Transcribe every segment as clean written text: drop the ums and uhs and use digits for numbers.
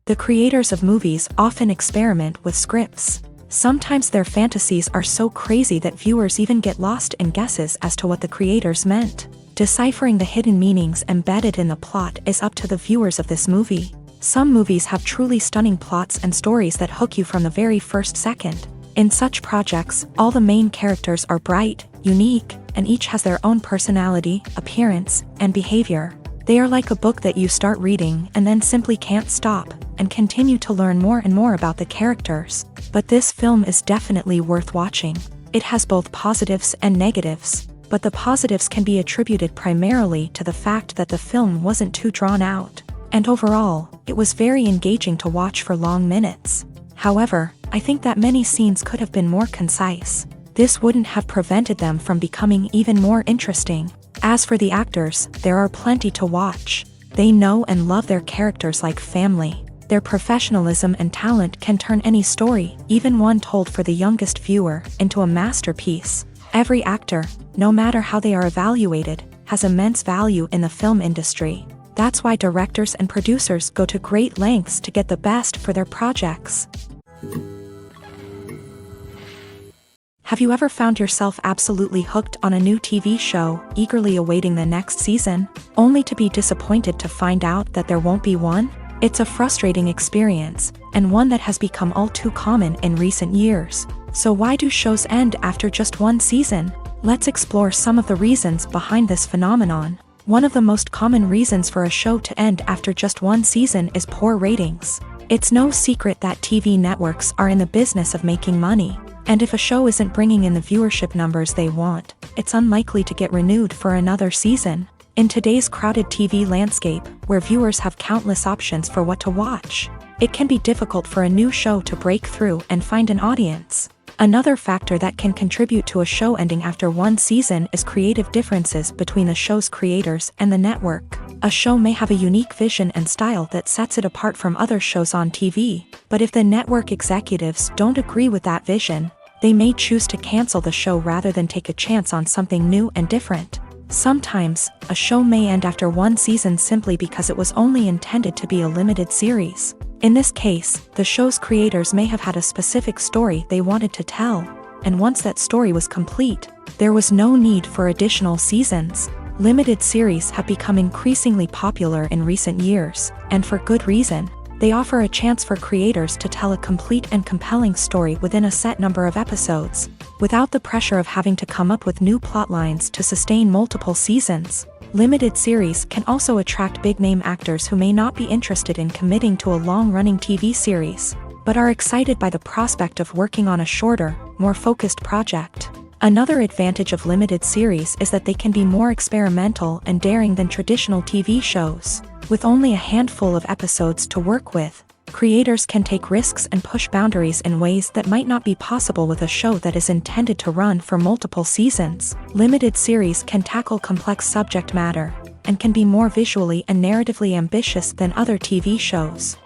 The creators of movies often experiment with scripts. Sometimes their fantasies are so crazy that viewers even get lost in guesses as to what the creators meant. Deciphering the hidden meanings embedded in the plot is up to the viewers of this movie. Some movies have truly stunning plots and stories that hook you from the very first second. In such projects, all the main characters are bright, unique, and each has their own personality, appearance, and behavior. They are like a book that you start reading and then simply can't stop, and continue to learn more and more about the characters. But this film is definitely worth watching. It has both positives and negatives, but the positives can be attributed primarily to the fact that the film wasn't too drawn out, and overall, it was very engaging to watch for long minutes. However, I think that many scenes could have been more concise. This wouldn't have prevented them from becoming even more interesting. As for the actors, there are plenty to watch. They know and love their characters like family. Their professionalism and talent can turn any story, even one told for the youngest viewer, into a masterpiece. Every actor, no matter how they are evaluated, has immense value in the film industry. That's why directors and producers go to great lengths to get the best for their projects. Have you ever found yourself absolutely hooked on a new TV show, eagerly awaiting the next season, only to be disappointed to find out that there won't be one? It's a frustrating experience, and one that has become all too common in recent years. So why do shows end after just one season? Let's explore some of the reasons behind this phenomenon. One of the most common reasons for a show to end after just one season is poor ratings. It's no secret that TV networks are in the business of making money. And if a show isn't bringing in the viewership numbers they want, it's unlikely to get renewed for another season. In today's crowded TV landscape, where viewers have countless options for what to watch, it can be difficult for a new show to break through and find an audience. Another factor that can contribute to a show ending after one season is creative differences between the show's creators and the network. A show may have a unique vision and style that sets it apart from other shows on TV, but if the network executives don't agree with that vision, they may choose to cancel the show rather than take a chance on something new and different. Sometimes, a show may end after one season simply because it was only intended to be a limited series. In this case, the show's creators may have had a specific story they wanted to tell, and once that story was complete, there was no need for additional seasons. Limited series have become increasingly popular in recent years, and for good reason. They offer a chance for creators to tell a complete and compelling story within a set number of episodes, without the pressure of having to come up with new plotlines to sustain multiple seasons. Limited series can also attract big-name actors who may not be interested in committing to a long-running TV series, but are excited by the prospect of working on a shorter, more focused project. Another advantage of limited series is that they can be more experimental and daring than traditional TV shows. With only a handful of episodes to work with, creators can take risks and push boundaries in ways that might not be possible with a show that is intended to run for multiple seasons. Limited series can tackle complex subject matter, and can be more visually and narratively ambitious than other TV shows.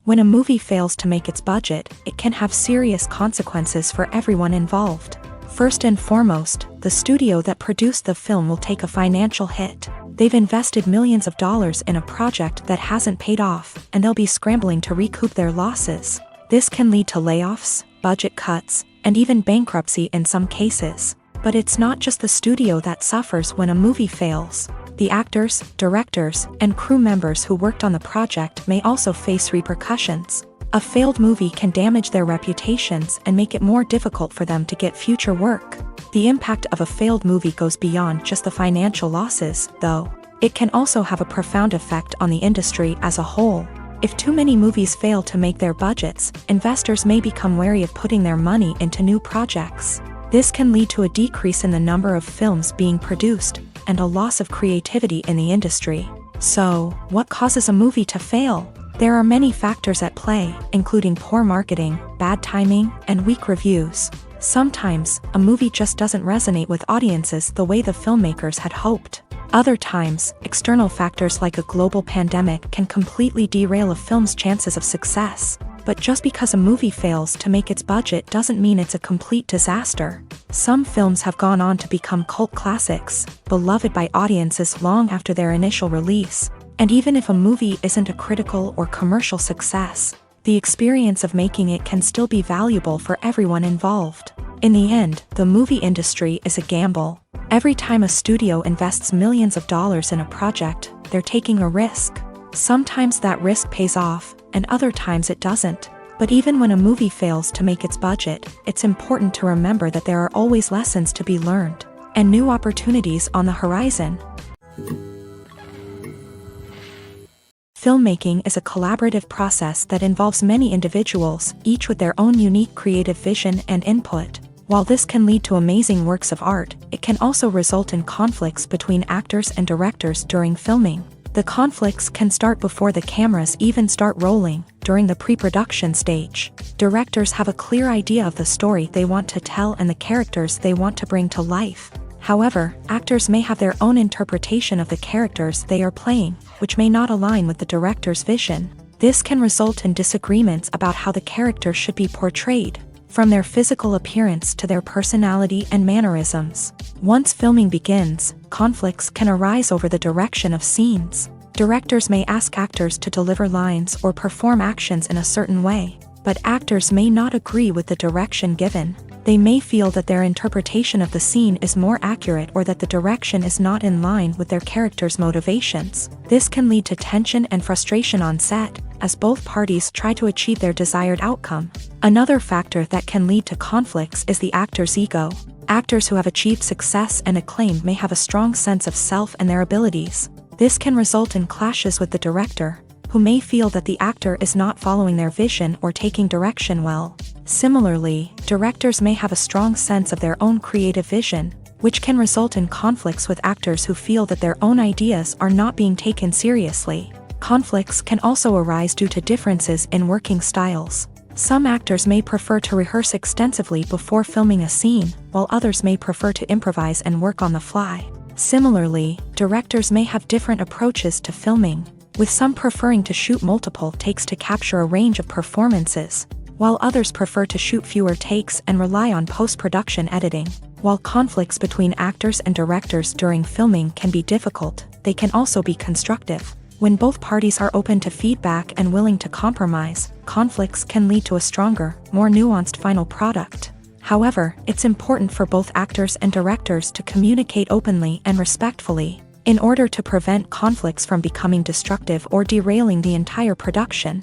When a movie fails to make its budget, it can have serious consequences for everyone involved. First and foremost, the studio that produced the film will take a financial hit. They've invested millions of dollars in a project that hasn't paid off, and they'll be scrambling to recoup their losses. This can lead to layoffs, budget cuts, and even bankruptcy in some cases. But it's not just the studio that suffers when a movie fails. The actors, directors, and crew members who worked on the project may also face repercussions. A failed movie can damage their reputations and make it more difficult for them to get future work. The impact of a failed movie goes beyond just the financial losses, though. It can also have a profound effect on the industry as a whole. If too many movies fail to make their budgets, investors may become wary of putting their money into new projects. This can lead to a decrease in the number of films being produced, and a loss of creativity in the industry. So, what causes a movie to fail? There are many factors at play, including poor marketing, bad timing, and weak reviews. Sometimes, a movie just doesn't resonate with audiences the way the filmmakers had hoped. Other times, external factors like a global pandemic can completely derail a film's chances of success. But just because a movie fails to make its budget doesn't mean it's a complete disaster. Some films have gone on to become cult classics, beloved by audiences long after their initial release. And even if a movie isn't a critical or commercial success, the experience of making it can still be valuable for everyone involved. In the end, the movie industry is a gamble. Every time a studio invests millions of dollars in a project, they're taking a risk. Sometimes that risk pays off, and other times it doesn't. But even when a movie fails to make its budget, it's important to remember that there are always lessons to be learned, and new opportunities on the horizon. Filmmaking is a collaborative process that involves many individuals, each with their own unique creative vision and input. While this can lead to amazing works of art, it can also result in conflicts between actors and directors during filming. The conflicts can start before the cameras even start rolling, during the pre-production stage. Directors have a clear idea of the story they want to tell and the characters they want to bring to life. However, actors may have their own interpretation of the characters they are playing, which may not align with the director's vision. This can result in disagreements about how the character should be portrayed, from their physical appearance to their personality and mannerisms. Once filming begins, conflicts can arise over the direction of scenes. Directors may ask actors to deliver lines or perform actions in a certain way, but actors may not agree with the direction given. They may feel that their interpretation of the scene is more accurate or that the direction is not in line with their character's motivations. This can lead to tension and frustration on set, as both parties try to achieve their desired outcome. Another factor that can lead to conflicts is the actor's ego. Actors who have achieved success and acclaim may have a strong sense of self and their abilities. This can result in clashes with the director, who may feel that the actor is not following their vision or taking direction well. Similarly, directors may have a strong sense of their own creative vision, which can result in conflicts with actors who feel that their own ideas are not being taken seriously. Conflicts can also arise due to differences in working styles. Some actors may prefer to rehearse extensively before filming a scene, while others may prefer to improvise and work on the fly. Similarly, directors may have different approaches to filming, with some preferring to shoot multiple takes to capture a range of performances, while others prefer to shoot fewer takes and rely on post-production editing. While conflicts between actors and directors during filming can be difficult, they can also be constructive. When both parties are open to feedback and willing to compromise, conflicts can lead to a stronger, more nuanced final product. However, it's important for both actors and directors to communicate openly and respectfully, in order to prevent conflicts from becoming destructive or derailing the entire production.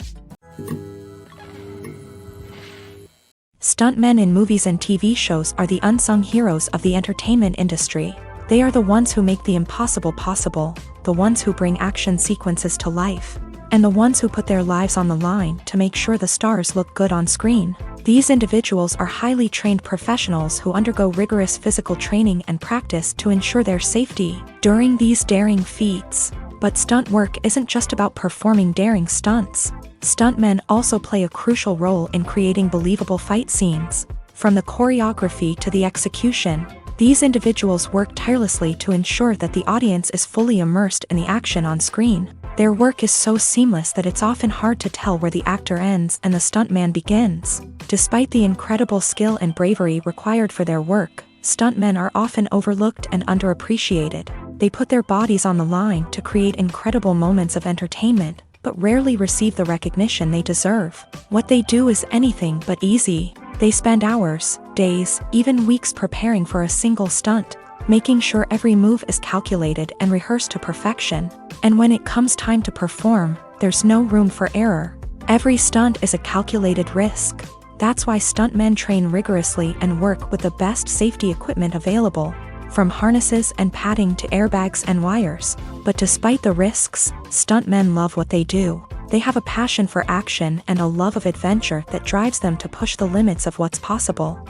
Stuntmen in movies and TV shows are the unsung heroes of the entertainment industry. They are the ones who make the impossible possible, the ones who bring action sequences to life, and the ones who put their lives on the line to make sure the stars look good on screen. These individuals are highly trained professionals who undergo rigorous physical training and practice to ensure their safety during these daring feats. But stunt work isn't just about performing daring stunts. Stuntmen also play a crucial role in creating believable fight scenes. From the choreography to the execution, these individuals work tirelessly to ensure that the audience is fully immersed in the action on screen. Their work is so seamless that it's often hard to tell where the actor ends and the stuntman begins. Despite the incredible skill and bravery required for their work, stuntmen are often overlooked and underappreciated. They put their bodies on the line to create incredible moments of entertainment, but rarely receive the recognition they deserve. What they do is anything but easy. They spend hours, days, even weeks preparing for a single stunt, making sure every move is calculated and rehearsed to perfection. And when it comes time to perform, there's no room for error. Every stunt is a calculated risk. That's why stuntmen train rigorously and work with the best safety equipment available, from harnesses and padding to airbags and wires. But despite the risks, stuntmen love what they do. They have a passion for action and a love of adventure that drives them to push the limits of what's possible.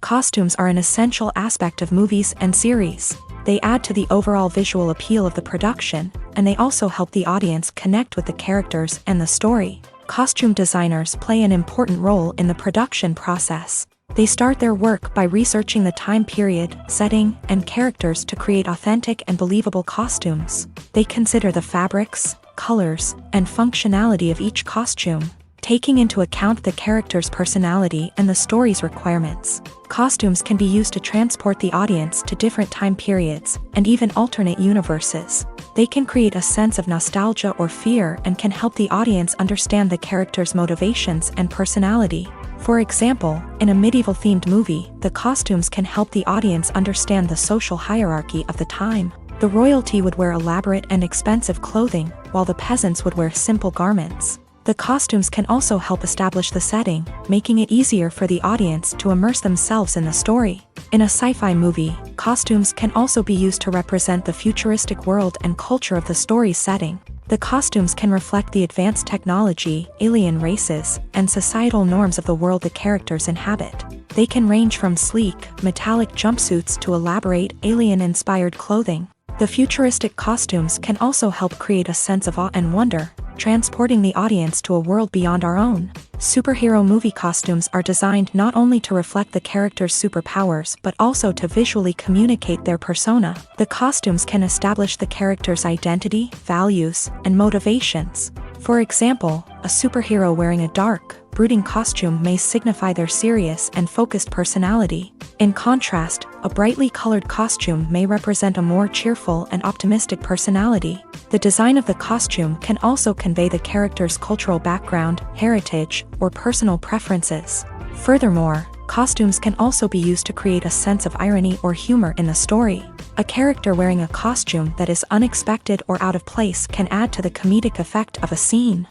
Costumes are an essential aspect of movies and series. They add to the overall visual appeal of the production, and they also help the audience connect with the characters and the story. Costume designers play an important role in the production process. They start their work by researching the time period, setting, and characters to create authentic and believable costumes. They consider the fabrics, colors, and functionality of each costume, taking into account the character's personality and the story's requirements. Costumes can be used to transport the audience to different time periods, and even alternate universes. They can create a sense of nostalgia or fear and can help the audience understand the character's motivations and personality. For example, in a medieval-themed movie, the costumes can help the audience understand the social hierarchy of the time. The royalty would wear elaborate and expensive clothing, while the peasants would wear simple garments. The costumes can also help establish the setting, making it easier for the audience to immerse themselves in the story. In a sci-fi movie, costumes can also be used to represent the futuristic world and culture of the story's setting. The costumes can reflect the advanced technology, alien races, and societal norms of the world the characters inhabit. They can range from sleek, metallic jumpsuits to elaborate, alien-inspired clothing. The futuristic costumes can also help create a sense of awe and wonder, transporting the audience to a world beyond our own. Superhero movie costumes are designed not only to reflect the character's superpowers but also to visually communicate their persona. The costumes can establish the character's identity, values, and motivations. For example, a superhero wearing a dark, brooding costume may signify their serious and focused personality. In contrast, a brightly colored costume may represent a more cheerful and optimistic personality. The design of the costume can also convey the character's cultural background, heritage, or personal preferences. Furthermore, costumes can also be used to create a sense of irony or humor in the story. A character wearing a costume that is unexpected or out of place can add to the comedic effect of a scene.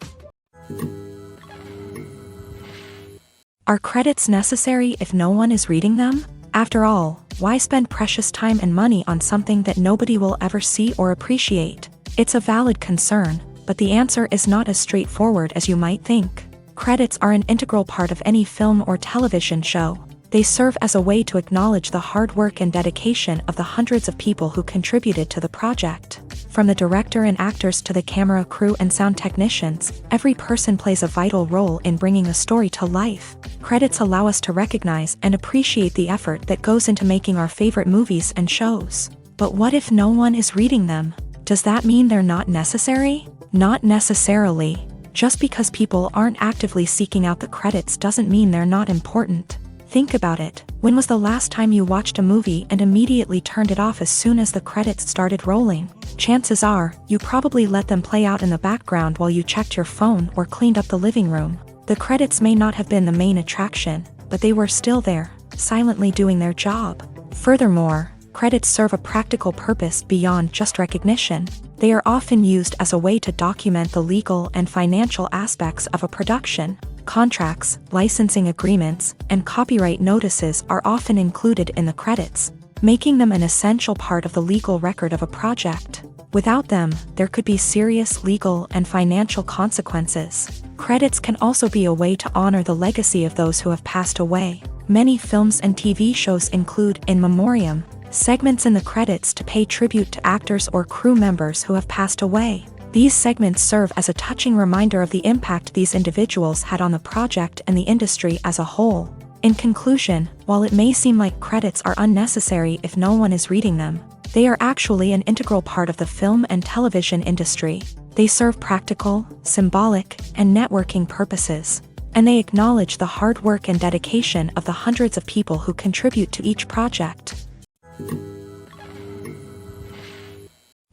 Are credits necessary if no one is reading them? After all, why spend precious time and money on something that nobody will ever see or appreciate? It's a valid concern, but the answer is not as straightforward as you might think. Credits are an integral part of any film or television show. They serve as a way to acknowledge the hard work and dedication of the hundreds of people who contributed to the project. From the director and actors to the camera crew and sound technicians, every person plays a vital role in bringing a story to life. Credits allow us to recognize and appreciate the effort that goes into making our favorite movies and shows. But what if no one is reading them? Does that mean they're not necessary? Not necessarily. Just because people aren't actively seeking out the credits doesn't mean they're not important. Think about it. When was the last time you watched a movie and immediately turned it off as soon as the credits started rolling? Chances are, you probably let them play out in the background while you checked your phone or cleaned up the living room. The credits may not have been the main attraction, but they were still there, silently doing their job. Furthermore, credits serve a practical purpose beyond just recognition. They are often used as a way to document the legal and financial aspects of a production. Contracts, licensing agreements, and copyright notices are often included in the credits, making them an essential part of the legal record of a project. Without them, there could be serious legal and financial consequences. Credits can also be a way to honor the legacy of those who have passed away. Many films and TV shows include in memoriam segments in the credits to pay tribute to actors or crew members who have passed away. These segments serve as a touching reminder of the impact these individuals had on the project and the industry as a whole. In conclusion, while it may seem like credits are unnecessary if no one is reading them, they are actually an integral part of the film and television industry. They serve practical, symbolic, and networking purposes, and they acknowledge the hard work and dedication of the hundreds of people who contribute to each project.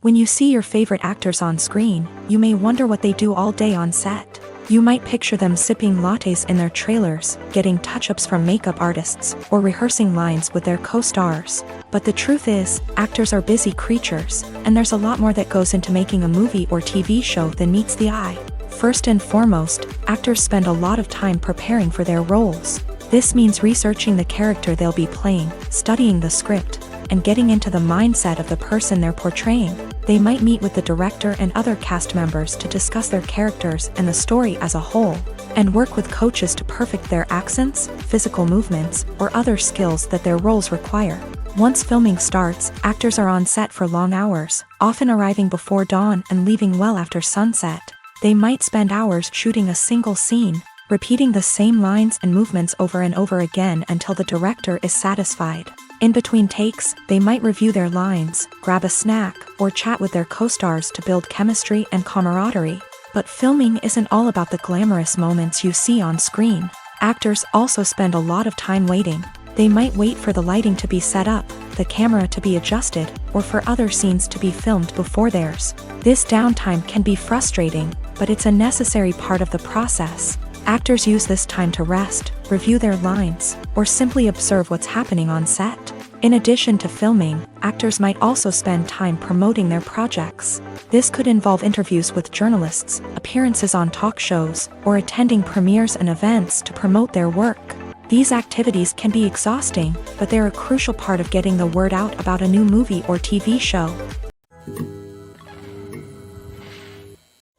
When you see your favorite actors on screen, you may wonder what they do all day on set. You might picture them sipping lattes in their trailers, getting touch-ups from makeup artists, or rehearsing lines with their co-stars. But the truth is, actors are busy creatures, and there's a lot more that goes into making a movie or TV show than meets the eye. First and foremost, actors spend a lot of time preparing for their roles. This means researching the character they'll be playing, studying the script, and getting into the mindset of the person they're portraying. They might meet with the director and other cast members to discuss their characters and the story as a whole, and work with coaches to perfect their accents, physical movements, or other skills that their roles require. Once filming starts, actors are on set for long hours, often arriving before dawn and leaving well after sunset. They might spend hours shooting a single scene, repeating the same lines and movements over and over again until the director is satisfied. In between takes, they might review their lines, grab a snack, or chat with their co-stars to build chemistry and camaraderie. But filming isn't all about the glamorous moments you see on screen. Actors also spend a lot of time waiting. They might wait for the lighting to be set up, the camera to be adjusted, or for other scenes to be filmed before theirs. This downtime can be frustrating, but it's a necessary part of the process. Actors use this time to rest, review their lines, or simply observe what's happening on set. In addition to filming, actors might also spend time promoting their projects. This could involve interviews with journalists, appearances on talk shows, or attending premieres and events to promote their work. These activities can be exhausting, but they're a crucial part of getting the word out about a new movie or TV show.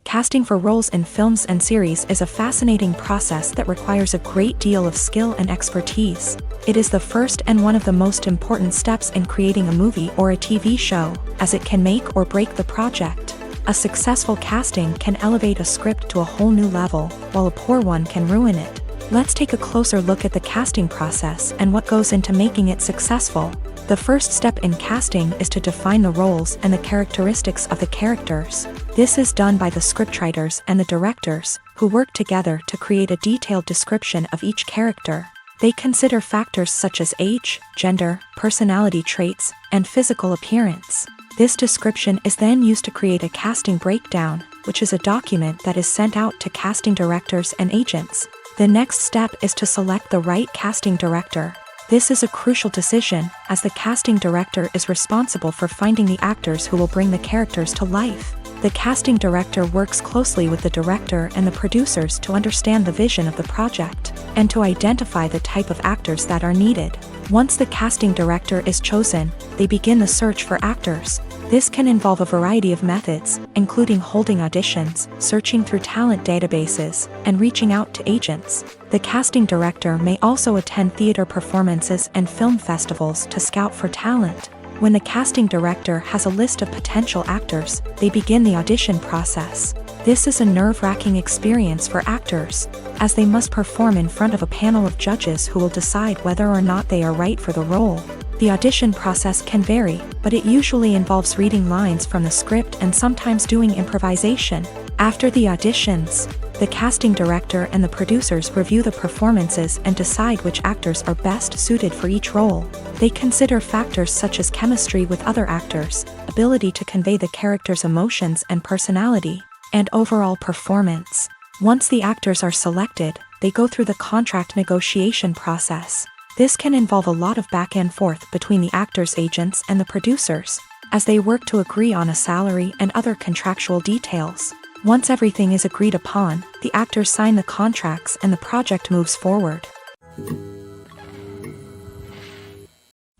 Casting for roles in films and series is a fascinating process that requires a great deal of skill and expertise. It is the first and one of the most important steps in creating a movie or a TV show, as it can make or break the project. A successful casting can elevate a script to a whole new level, while a poor one can ruin it. Let's take a closer look at the casting process and what goes into making it successful. The first step in casting is to define the roles and the characteristics of the characters. This is done by the scriptwriters and the directors, who work together to create a detailed description of each character. They consider factors such as age, gender, personality traits, and physical appearance. This description is then used to create a casting breakdown, which is a document that is sent out to casting directors and agents. The next step is to select the right casting director. This is a crucial decision, as the casting director is responsible for finding the actors who will bring the characters to life. The casting director works closely with the director and the producers to understand the vision of the project, and to identify the type of actors that are needed. Once the casting director is chosen, they begin the search for actors. This can involve a variety of methods, including holding auditions, searching through talent databases, and reaching out to agents. The casting director may also attend theater performances and film festivals to scout for talent. When the casting director has a list of potential actors, they begin the audition process. This is a nerve-wracking experience for actors, as they must perform in front of a panel of judges who will decide whether or not they are right for the role. The audition process can vary, but it usually involves reading lines from the script and sometimes doing improvisation. After the auditions, the casting director and the producers review the performances and decide which actors are best suited for each role. They consider factors such as chemistry with other actors, ability to convey the character's emotions and personality, and overall performance. Once the actors are selected, they go through the contract negotiation process. This can involve a lot of back and forth between the actors' agents and the producers, as they work to agree on a salary and other contractual details. Once everything is agreed upon, the actors sign the contracts and the project moves forward.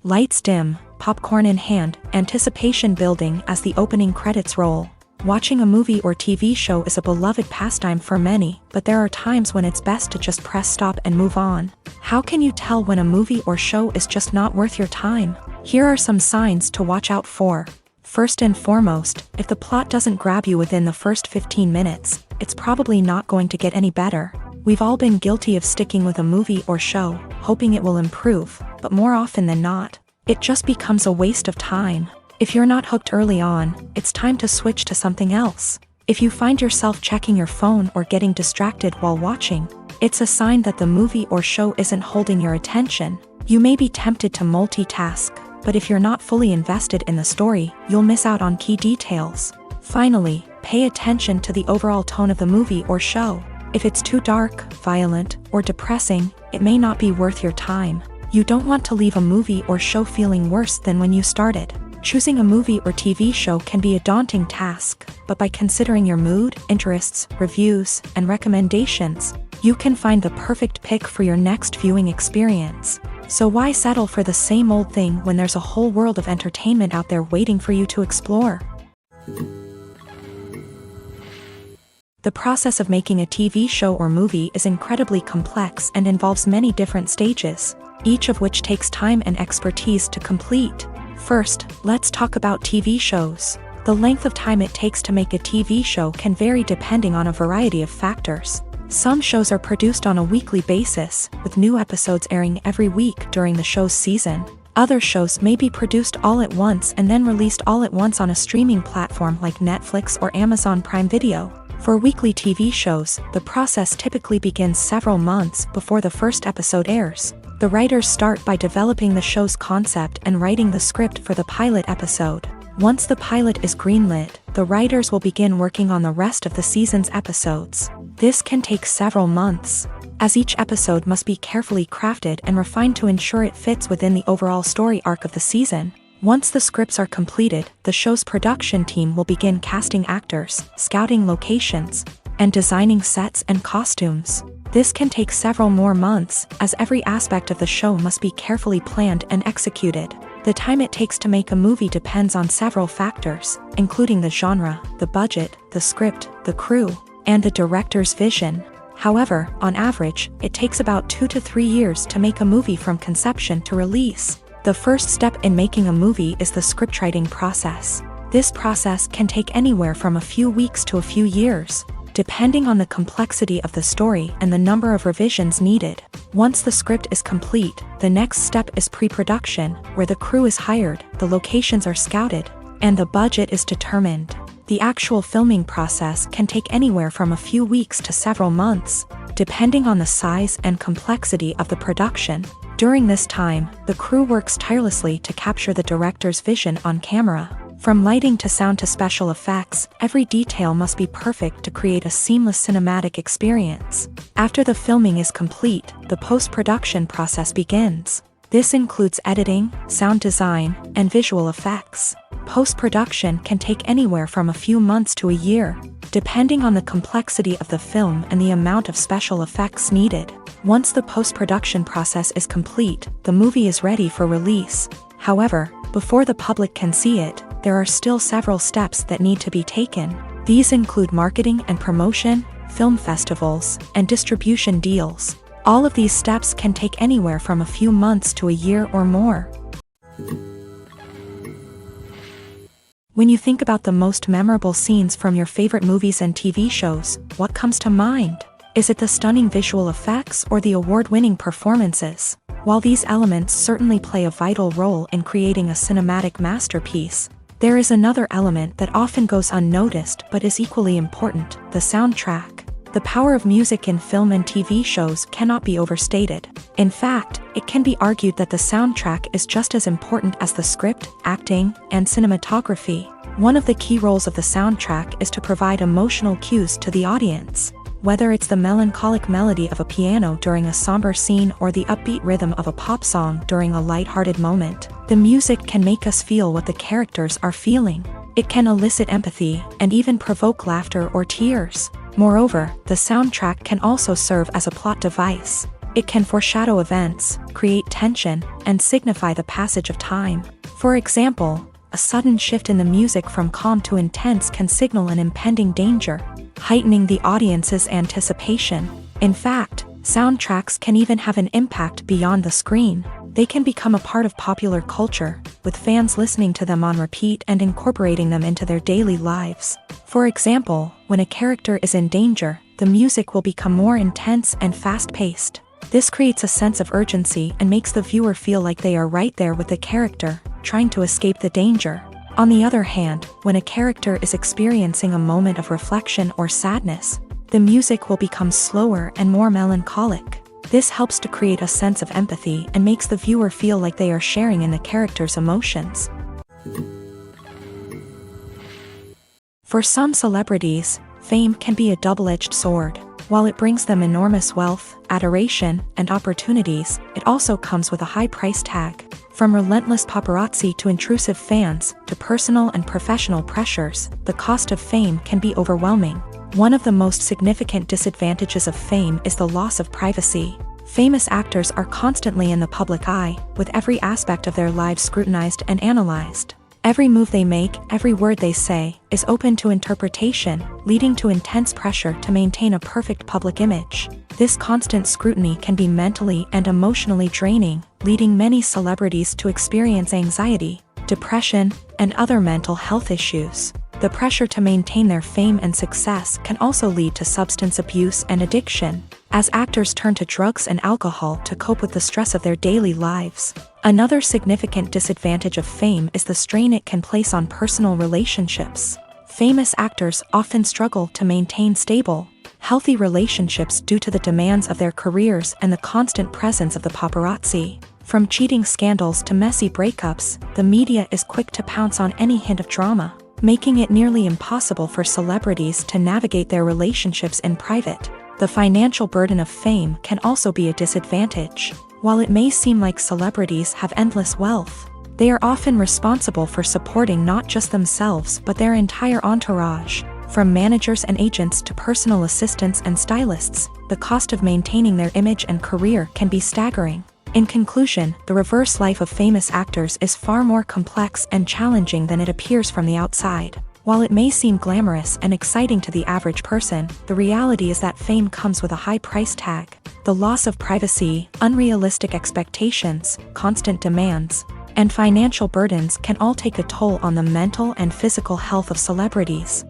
Lights dim, popcorn in hand, anticipation building as the opening credits roll. Watching a movie or TV show is a beloved pastime for many, but there are times when it's best to just press stop and move on. How can you tell when a movie or show is just not worth your time? Here are some signs to watch out for. First and foremost, if the plot doesn't grab you within the first 15 minutes, it's probably not going to get any better. We've all been guilty of sticking with a movie or show, hoping it will improve, but more often than not, it just becomes a waste of time. If you're not hooked early on, it's time to switch to something else. If you find yourself checking your phone or getting distracted while watching, it's a sign that the movie or show isn't holding your attention. You may be tempted to multitask, but if you're not fully invested in the story, you'll miss out on key details. Finally, pay attention to the overall tone of the movie or show. If it's too dark, violent, or depressing, it may not be worth your time. You don't want to leave a movie or show feeling worse than when you started. Choosing a movie or TV show can be a daunting task, but by considering your mood, interests, reviews, and recommendations, you can find the perfect pick for your next viewing experience. So why settle for the same old thing when there's a whole world of entertainment out there waiting for you to explore? The process of making a TV show or movie is incredibly complex and involves many different stages, each of which takes time and expertise to complete. First, let's talk about TV shows. The length of time it takes to make a TV show can vary depending on a variety of factors. Some shows are produced on a weekly basis, with new episodes airing every week during the show's season. Other shows may be produced all at once and then released all at once on a streaming platform like Netflix or Amazon Prime Video. For weekly TV shows, the process typically begins several months before the first episode airs. The writers start by developing the show's concept and writing the script for the pilot episode. Once the pilot is greenlit, the writers will begin working on the rest of the season's episodes. This can take several months, as each episode must be carefully crafted and refined to ensure it fits within the overall story arc of the season. Once the scripts are completed, the show's production team will begin casting actors, scouting locations, and designing sets and costumes. This can take several more months, as every aspect of the show must be carefully planned and executed. The time it takes to make a movie depends on several factors, including the genre, the budget, the script, the crew, and the director's vision. However, on average, it takes about 2 to 3 years to make a movie from conception to release. The first step in making a movie is the scriptwriting process. This process can take anywhere from a few weeks to a few years, depending on the complexity of the story and the number of revisions needed. Once the script is complete, the next step is pre-production, where the crew is hired, the locations are scouted, and the budget is determined. The actual filming process can take anywhere from a few weeks to several months, depending on the size and complexity of the production. During this time, the crew works tirelessly to capture the director's vision on camera. From lighting to sound to special effects, every detail must be perfect to create a seamless cinematic experience. After the filming is complete, the post-production process begins. This includes editing, sound design, and visual effects. Post-production can take anywhere from a few months to a year, depending on the complexity of the film and the amount of special effects needed. Once the post-production process is complete, the movie is ready for release. However, before the public can see it, there are still several steps that need to be taken. These include marketing and promotion, film festivals, and distribution deals. All of these steps can take anywhere from a few months to a year or more. When you think about the most memorable scenes from your favorite movies and TV shows, what comes to mind? Is it the stunning visual effects or the award-winning performances? While these elements certainly play a vital role in creating a cinematic masterpiece, there is another element that often goes unnoticed but is equally important: the soundtrack. The power of music in film and TV shows cannot be overstated. In fact, it can be argued that the soundtrack is just as important as the script, acting, and cinematography. One of the key roles of the soundtrack is to provide emotional cues to the audience. Whether it's the melancholic melody of a piano during a somber scene or the upbeat rhythm of a pop song during a light-hearted moment, the music can make us feel what the characters are feeling. It can elicit empathy and even provoke laughter or tears. Moreover, the soundtrack can also serve as a plot device. It can foreshadow events, create tension, and signify the passage of time. For example, a sudden shift in the music from calm to intense can signal an impending danger, heightening the audience's anticipation. In fact, soundtracks can even have an impact beyond the screen. They can become a part of popular culture, with fans listening to them on repeat and incorporating them into their daily lives. For example, when a character is in danger, the music will become more intense and fast-paced. This creates a sense of urgency and makes the viewer feel like they are right there with the character, trying to escape the danger. On the other hand, when a character is experiencing a moment of reflection or sadness, the music will become slower and more melancholic. This helps to create a sense of empathy and makes the viewer feel like they are sharing in the character's emotions. For some celebrities, fame can be a double-edged sword. While it brings them enormous wealth, adoration, and opportunities, it also comes with a high price tag. From relentless paparazzi to intrusive fans, to personal and professional pressures, the cost of fame can be overwhelming. One of the most significant disadvantages of fame is the loss of privacy. Famous actors are constantly in the public eye, with every aspect of their lives scrutinized and analyzed. Every move they make, every word they say, is open to interpretation, leading to intense pressure to maintain a perfect public image. This constant scrutiny can be mentally and emotionally draining, leading many celebrities to experience anxiety, depression, and other mental health issues. The pressure to maintain their fame and success can also lead to substance abuse and addiction, as actors turn to drugs and alcohol to cope with the stress of their daily lives. Another significant disadvantage of fame is the strain it can place on personal relationships. Famous actors often struggle to maintain stable, healthy relationships due to the demands of their careers and the constant presence of the paparazzi. From cheating scandals to messy breakups, the media is quick to pounce on any hint of drama, making it nearly impossible for celebrities to navigate their relationships in private. The financial burden of fame can also be a disadvantage. While it may seem like celebrities have endless wealth, they are often responsible for supporting not just themselves but their entire entourage. From managers and agents to personal assistants and stylists, the cost of maintaining their image and career can be staggering. In conclusion, the reverse life of famous actors is far more complex and challenging than it appears from the outside. While it may seem glamorous and exciting to the average person, the reality is that fame comes with a high price tag. The loss of privacy, unrealistic expectations, constant demands, and financial burdens can all take a toll on the mental and physical health of celebrities.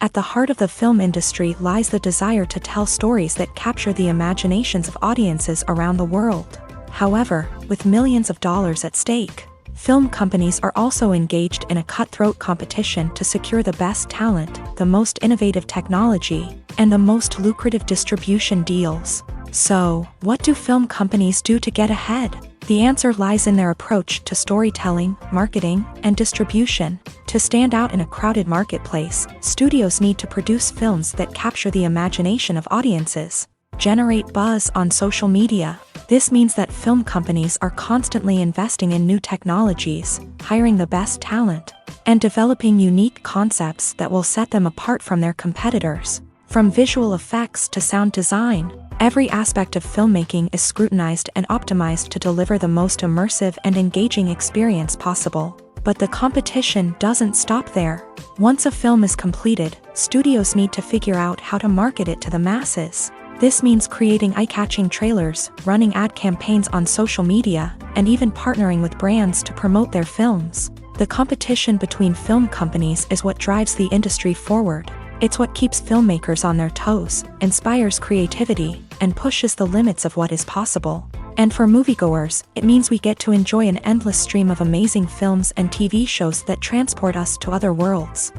At the heart of the film industry lies the desire to tell stories that capture the imaginations of audiences around the world. However, with millions of dollars at stake, film companies are also engaged in a cutthroat competition to secure the best talent, the most innovative technology, and the most lucrative distribution deals. So, what do film companies do to get ahead? The answer lies in their approach to storytelling, marketing, and distribution. To stand out in a crowded marketplace, studios need to produce films that capture the imagination of audiences, generate buzz on social media. This means that film companies are constantly investing in new technologies, hiring the best talent, and developing unique concepts that will set them apart from their competitors. From visual effects to sound design, every aspect of filmmaking is scrutinized and optimized to deliver the most immersive and engaging experience possible. But the competition doesn't stop there. Once a film is completed, studios need to figure out how to market it to the masses. This means creating eye-catching trailers, running ad campaigns on social media, and even partnering with brands to promote their films. The competition between film companies is what drives the industry forward. It's what keeps filmmakers on their toes, inspires creativity, and pushes the limits of what is possible. And for moviegoers, it means we get to enjoy an endless stream of amazing films and TV shows that transport us to other worlds.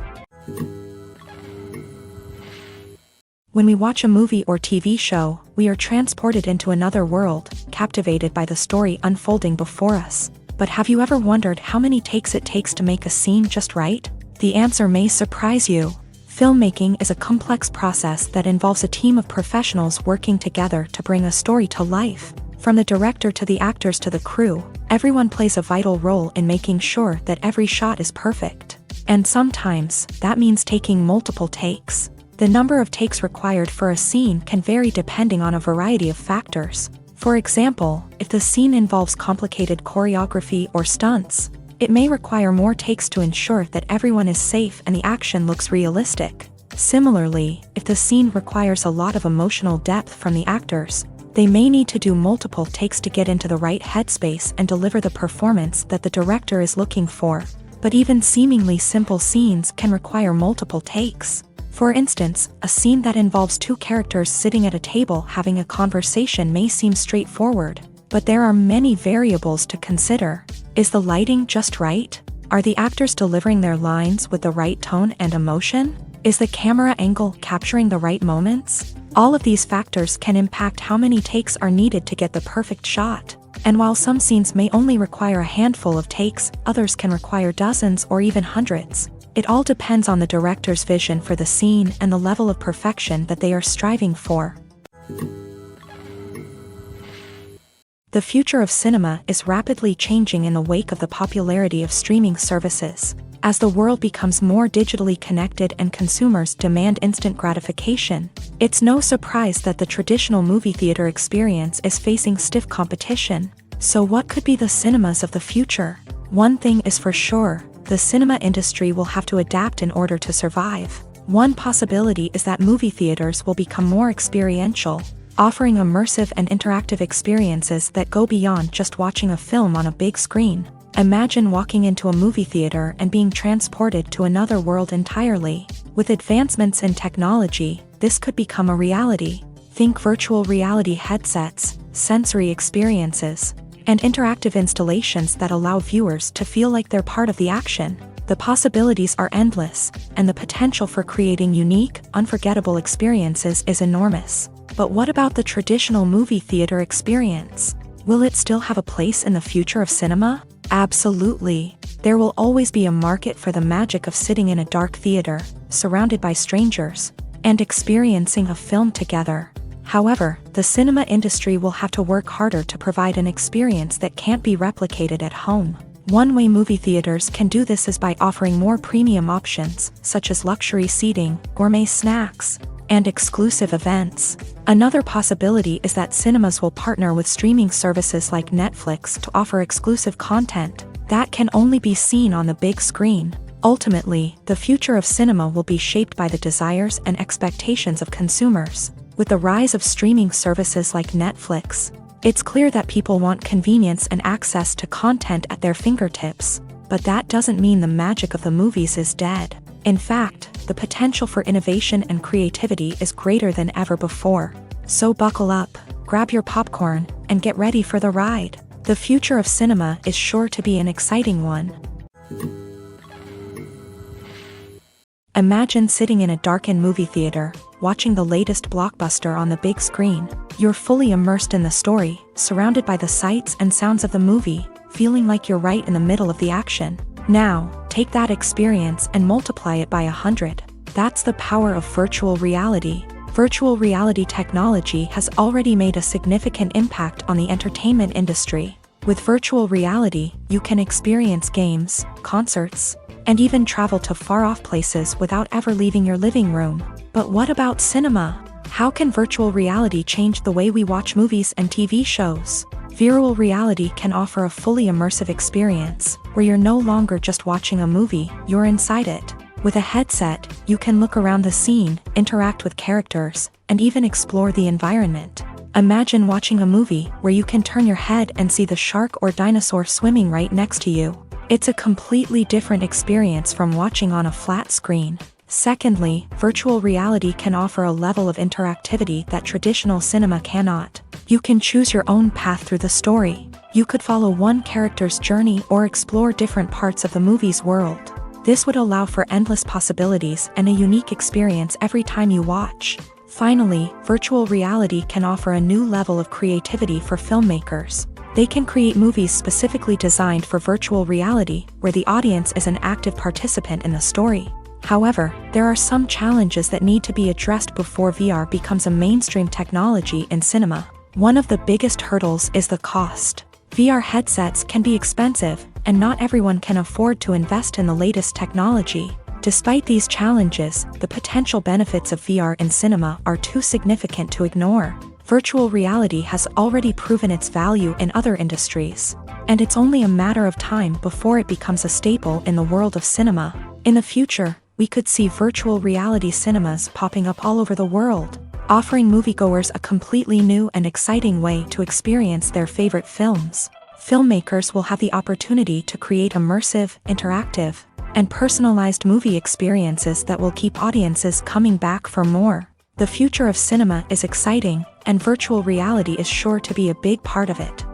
When we watch a movie or TV show, we are transported into another world, captivated by the story unfolding before us. But have you ever wondered how many takes it takes to make a scene just right? The answer may surprise you. Filmmaking is a complex process that involves a team of professionals working together to bring a story to life. From the director to the actors to the crew, everyone plays a vital role in making sure that every shot is perfect. And sometimes, that means taking multiple takes. The number of takes required for a scene can vary depending on a variety of factors. For example, if the scene involves complicated choreography or stunts, it may require more takes to ensure that everyone is safe and the action looks realistic. Similarly, if the scene requires a lot of emotional depth from the actors, they may need to do multiple takes to get into the right headspace and deliver the performance that the director is looking for. But even seemingly simple scenes can require multiple takes. For instance, a scene that involves two characters sitting at a table having a conversation may seem straightforward, but there are many variables to consider. Is the lighting just right? Are the actors delivering their lines with the right tone and emotion? Is the camera angle capturing the right moments? All of these factors can impact how many takes are needed to get the perfect shot. And while some scenes may only require a handful of takes, others can require dozens or even hundreds. It all depends on the director's vision for the scene and the level of perfection that they are striving for. The future of cinema is rapidly changing in the wake of the popularity of streaming services. As the world becomes more digitally connected and consumers demand instant gratification, it's no surprise that the traditional movie theater experience is facing stiff competition. So what could be the cinemas of the future? One thing is for sure, the cinema industry will have to adapt in order to survive. One possibility is that movie theaters will become more experiential, offering immersive and interactive experiences that go beyond just watching a film on a big screen. Imagine walking into a movie theater and being transported to another world entirely. With advancements in technology, this could become a reality. Think virtual reality headsets, sensory experiences, and interactive installations that allow viewers to feel like they're part of the action. The possibilities are endless, and the potential for creating unique, unforgettable experiences is enormous. But what about the traditional movie theater experience? Will it still have a place in the future of cinema? Absolutely. There will always be a market for the magic of sitting in a dark theater, surrounded by strangers, and experiencing a film together. However, the cinema industry will have to work harder to provide an experience that can't be replicated at home. One way movie theaters can do this is by offering more premium options, such as luxury seating, gourmet snacks, and exclusive events. Another possibility is that cinemas will partner with streaming services like Netflix to offer exclusive content that can only be seen on the big screen. Ultimately, the future of cinema will be shaped by the desires and expectations of consumers. With the rise of streaming services like Netflix, it's clear that people want convenience and access to content at their fingertips. But that doesn't mean the magic of the movies is dead. In fact, the potential for innovation and creativity is greater than ever before. So buckle up, grab your popcorn, and get ready for the ride. The future of cinema is sure to be an exciting one. Imagine sitting in a darkened movie theater, watching the latest blockbuster on the big screen. You're fully immersed in the story, surrounded by the sights and sounds of the movie, feeling like you're right in the middle of the action. Now, take that experience and multiply it by 100. That's the power of virtual reality. Virtual reality technology has already made a significant impact on the entertainment industry. With virtual reality, you can experience games, concerts, and even travel to far-off places without ever leaving your living room. But what about cinema? How can virtual reality change the way we watch movies and TV shows? Virtual reality can offer a fully immersive experience, where you're no longer just watching a movie, you're inside it. With a headset, you can look around the scene, interact with characters, and even explore the environment. Imagine watching a movie where you can turn your head and see the shark or dinosaur swimming right next to you. It's a completely different experience from watching on a flat screen. Secondly, virtual reality can offer a level of interactivity that traditional cinema cannot. You can choose your own path through the story. You could follow one character's journey or explore different parts of the movie's world. This would allow for endless possibilities and a unique experience every time you watch. Finally, virtual reality can offer a new level of creativity for filmmakers. They can create movies specifically designed for virtual reality, where the audience is an active participant in the story. However, there are some challenges that need to be addressed before VR becomes a mainstream technology in cinema. One of the biggest hurdles is the cost. VR headsets can be expensive, and not everyone can afford to invest in the latest technology. Despite these challenges, the potential benefits of VR in cinema are too significant to ignore. Virtual reality has already proven its value in other industries, and it's only a matter of time before it becomes a staple in the world of cinema. In the future, we could see virtual reality cinemas popping up all over the world, offering moviegoers a completely new and exciting way to experience their favorite films. Filmmakers will have the opportunity to create immersive, interactive, and personalized movie experiences that will keep audiences coming back for more. The future of cinema is exciting, and virtual reality is sure to be a big part of it.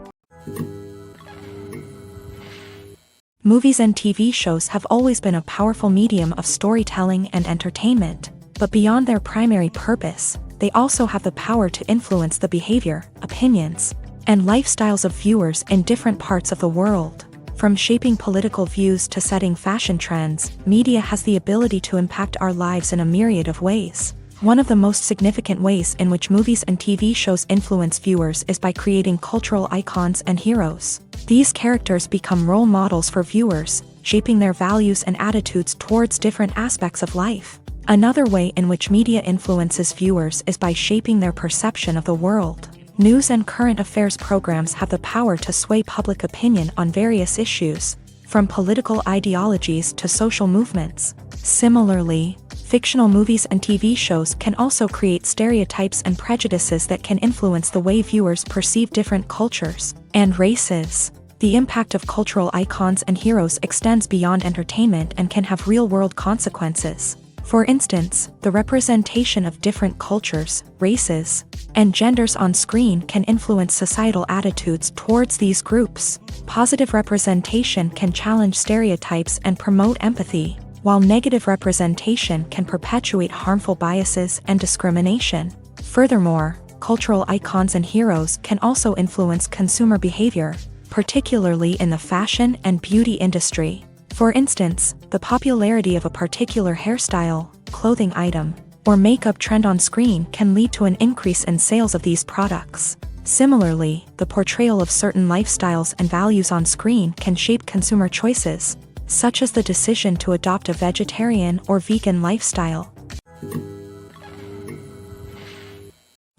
Movies and TV shows have always been a powerful medium of storytelling and entertainment, but beyond their primary purpose, they also have the power to influence the behavior, opinions, and lifestyles of viewers in different parts of the world. From shaping political views to setting fashion trends, media has the ability to impact our lives in a myriad of ways. One of the most significant ways in which movies and TV shows influence viewers is by creating cultural icons and heroes. These characters become role models for viewers, shaping their values and attitudes towards different aspects of life. Another way in which media influences viewers is by shaping their perception of the world. News and current affairs programs have the power to sway public opinion on various issues, from political ideologies to social movements. Similarly, fictional movies and TV shows can also create stereotypes and prejudices that can influence the way viewers perceive different cultures and races. The impact of cultural icons and heroes extends beyond entertainment and can have real-world consequences. For instance, the representation of different cultures, races, and genders on screen can influence societal attitudes towards these groups. Positive representation can challenge stereotypes and promote empathy, while negative representation can perpetuate harmful biases and discrimination. Furthermore, cultural icons and heroes can also influence consumer behavior, particularly in the fashion and beauty industry. For instance, the popularity of a particular hairstyle, clothing item, or makeup trend on screen can lead to an increase in sales of these products. Similarly, the portrayal of certain lifestyles and values on screen can shape consumer choices, such as the decision to adopt a vegetarian or vegan lifestyle.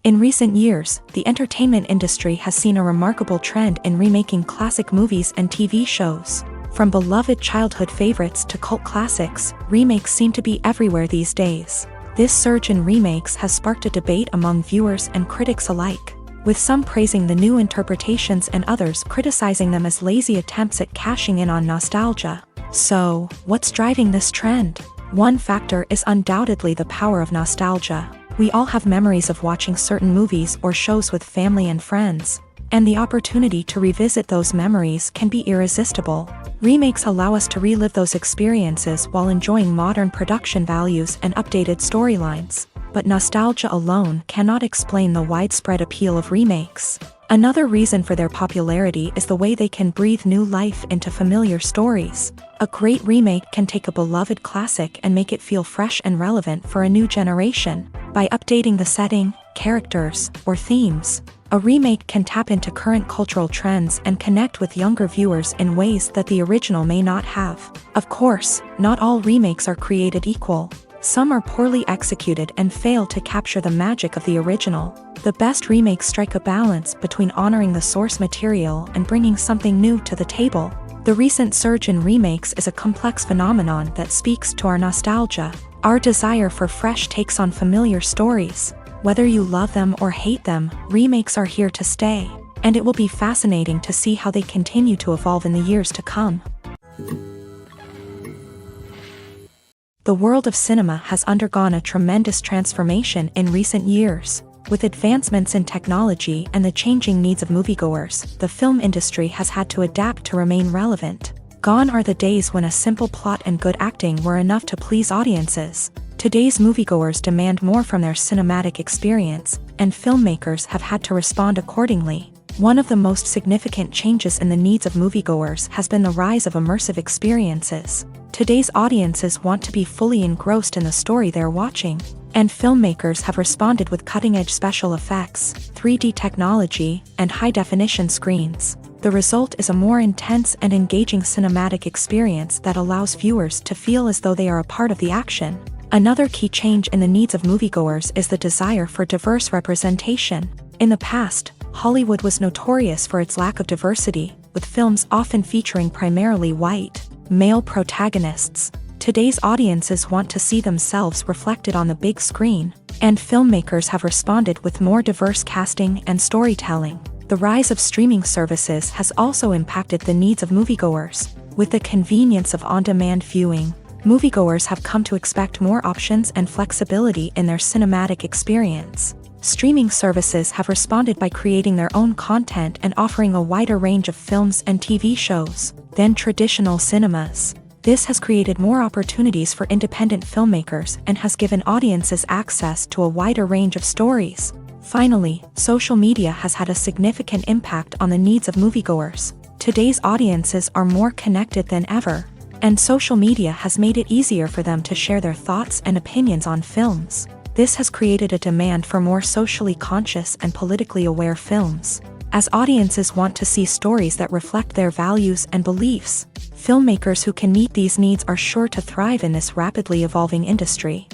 In recent years, the entertainment industry has seen a remarkable trend in remaking classic movies and TV shows. From beloved childhood favorites to cult classics, remakes seem to be everywhere these days. This surge in remakes has sparked a debate among viewers and critics alike, with some praising the new interpretations and others criticizing them as lazy attempts at cashing in on nostalgia. So, what's driving this trend? One factor is undoubtedly the power of nostalgia. We all have memories of watching certain movies or shows with family and friends, and the opportunity to revisit those memories can be irresistible. Remakes allow us to relive those experiences while enjoying modern production values and updated storylines, but nostalgia alone cannot explain the widespread appeal of remakes. Another reason for their popularity is the way they can breathe new life into familiar stories. A great remake can take a beloved classic and make it feel fresh and relevant for a new generation. By updating the setting, characters, or themes, a remake can tap into current cultural trends and connect with younger viewers in ways that the original may not have. Of course, not all remakes are created equal. Some are poorly executed and fail to capture the magic of the original. The best remakes strike a balance between honoring the source material and bringing something new to the table. The recent surge in remakes is a complex phenomenon that speaks to our nostalgia, our desire for fresh takes on familiar stories. Whether you love them or hate them, remakes are here to stay, and it will be fascinating to see how they continue to evolve in the years to come. The world of cinema has undergone a tremendous transformation in recent years. With advancements in technology and the changing needs of moviegoers, the film industry has had to adapt to remain relevant. Gone are the days when a simple plot and good acting were enough to please audiences. Today's moviegoers demand more from their cinematic experience, and filmmakers have had to respond accordingly. One of the most significant changes in the needs of moviegoers has been the rise of immersive experiences. Today's audiences want to be fully engrossed in the story they're watching, and filmmakers have responded with cutting-edge special effects, 3D technology, and high-definition screens. The result is a more intense and engaging cinematic experience that allows viewers to feel as though they are a part of the action. Another key change in the needs of moviegoers is the desire for diverse representation. In the past, Hollywood was notorious for its lack of diversity, with films often featuring primarily white, male protagonists. Today's audiences want to see themselves reflected on the big screen, and filmmakers have responded with more diverse casting and storytelling. The rise of streaming services has also impacted the needs of moviegoers. With the convenience of on-demand viewing, moviegoers have come to expect more options and flexibility in their cinematic experience. Streaming services have responded by creating their own content and offering a wider range of films and TV shows than traditional cinemas. This has created more opportunities for independent filmmakers and has given audiences access to a wider range of stories. Finally, social media has had a significant impact on the needs of moviegoers. Today's audiences are more connected than ever, and social media has made it easier for them to share their thoughts and opinions on films. This has created a demand for more socially conscious and politically aware films. As audiences want to see stories that reflect their values and beliefs, filmmakers who can meet these needs are sure to thrive in this rapidly evolving industry.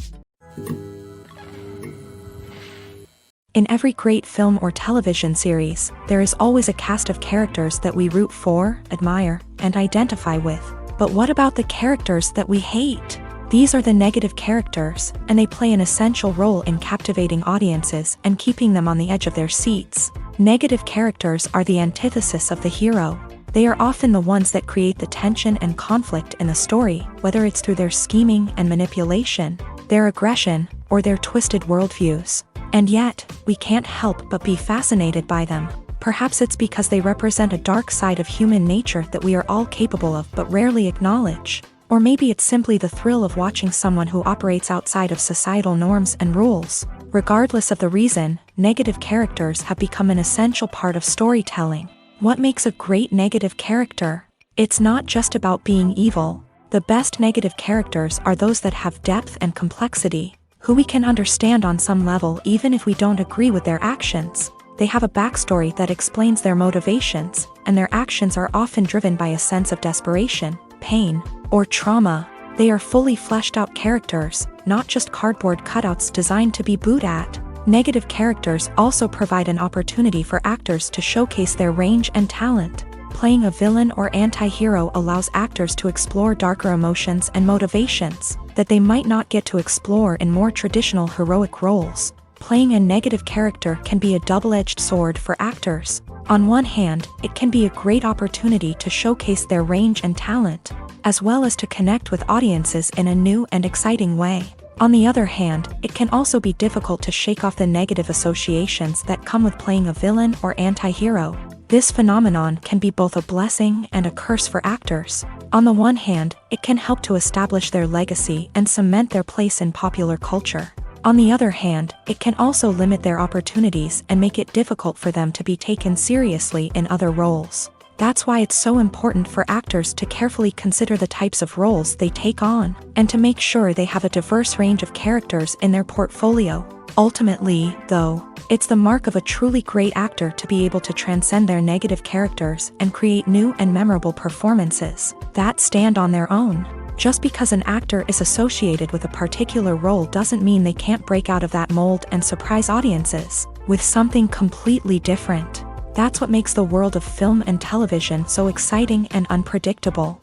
In every great film or television series, there is always a cast of characters that we root for, admire, and identify with. But what about the characters that we hate? These are the negative characters, and they play an essential role in captivating audiences and keeping them on the edge of their seats. Negative characters are the antithesis of the hero. They are often the ones that create the tension and conflict in the story, whether it's through their scheming and manipulation, their aggression, or their twisted worldviews. And yet, we can't help but be fascinated by them. Perhaps it's because they represent a dark side of human nature that we are all capable of but rarely acknowledge. Or maybe it's simply the thrill of watching someone who operates outside of societal norms and rules. Regardless of the reason, negative characters have become an essential part of storytelling. What makes a great negative character? It's not just about being evil. The best negative characters are those that have depth and complexity, who we can understand on some level even if we don't agree with their actions. They have a backstory that explains their motivations, and their actions are often driven by a sense of desperation, pain, or trauma. They are fully fleshed out characters, not just cardboard cutouts designed to be booed at. Negative characters also provide an opportunity for actors to showcase their range and talent. Playing a villain or anti-hero allows actors to explore darker emotions and motivations that they might not get to explore in more traditional heroic roles. Playing a negative character can be a double-edged sword for actors. On one hand, it can be a great opportunity to showcase their range and talent, as well as to connect with audiences in a new and exciting way. On the other hand, it can also be difficult to shake off the negative associations that come with playing a villain or anti-hero. This phenomenon can be both a blessing and a curse for actors. On the one hand, it can help to establish their legacy and cement their place in popular culture. On the other hand, it can also limit their opportunities and make it difficult for them to be taken seriously in other roles. That's why it's so important for actors to carefully consider the types of roles they take on, and to make sure they have a diverse range of characters in their portfolio. Ultimately, though, it's the mark of a truly great actor to be able to transcend their negative characters and create new and memorable performances that stand on their own. Just because an actor is associated with a particular role doesn't mean they can't break out of that mold and surprise audiences with something completely different. That's what makes the world of film and television so exciting and unpredictable.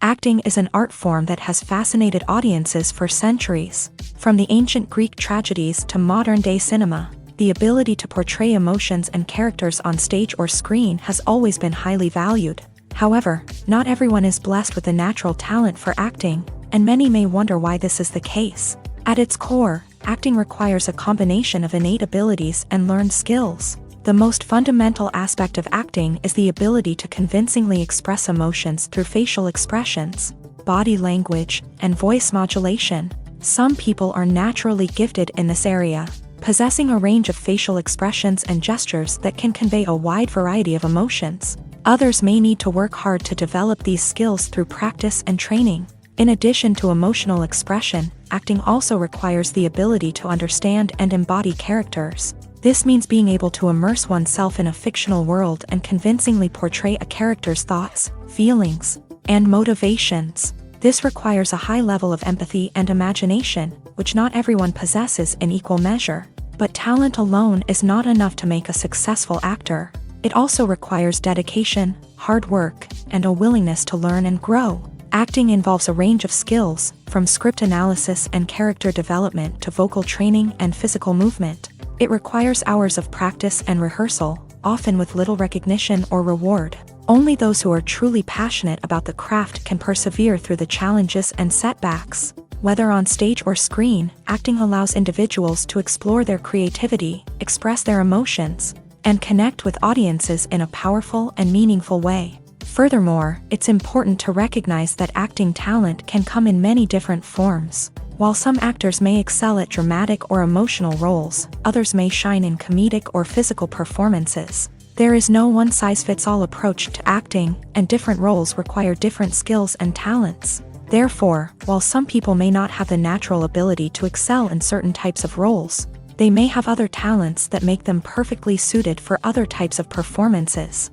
Acting is an art form that has fascinated audiences for centuries. From the ancient Greek tragedies to modern-day cinema, the ability to portray emotions and characters on stage or screen has always been highly valued. However, not everyone is blessed with the natural talent for acting, and many may wonder why this is the case. At its core, acting requires a combination of innate abilities and learned skills. The most fundamental aspect of acting is the ability to convincingly express emotions through facial expressions, body language, and voice modulation. Some people are naturally gifted in this area, possessing a range of facial expressions and gestures that can convey a wide variety of emotions. Others may need to work hard to develop these skills through practice and training. In addition to emotional expression, acting also requires the ability to understand and embody characters. This means being able to immerse oneself in a fictional world and convincingly portray a character's thoughts, feelings, and motivations. This requires a high level of empathy and imagination, which not everyone possesses in equal measure. But talent alone is not enough to make a successful actor. It also requires dedication, hard work, and a willingness to learn and grow. Acting involves a range of skills, from script analysis and character development to vocal training and physical movement. It requires hours of practice and rehearsal, often with little recognition or reward. Only those who are truly passionate about the craft can persevere through the challenges and setbacks. Whether on stage or screen, acting allows individuals to explore their creativity, express their emotions, and connect with audiences in a powerful and meaningful way. Furthermore, it's important to recognize that acting talent can come in many different forms. While some actors may excel at dramatic or emotional roles, others may shine in comedic or physical performances. There is no one-size-fits-all approach to acting, and different roles require different skills and talents. Therefore, while some people may not have the natural ability to excel in certain types of roles, they may have other talents that make them perfectly suited for other types of performances.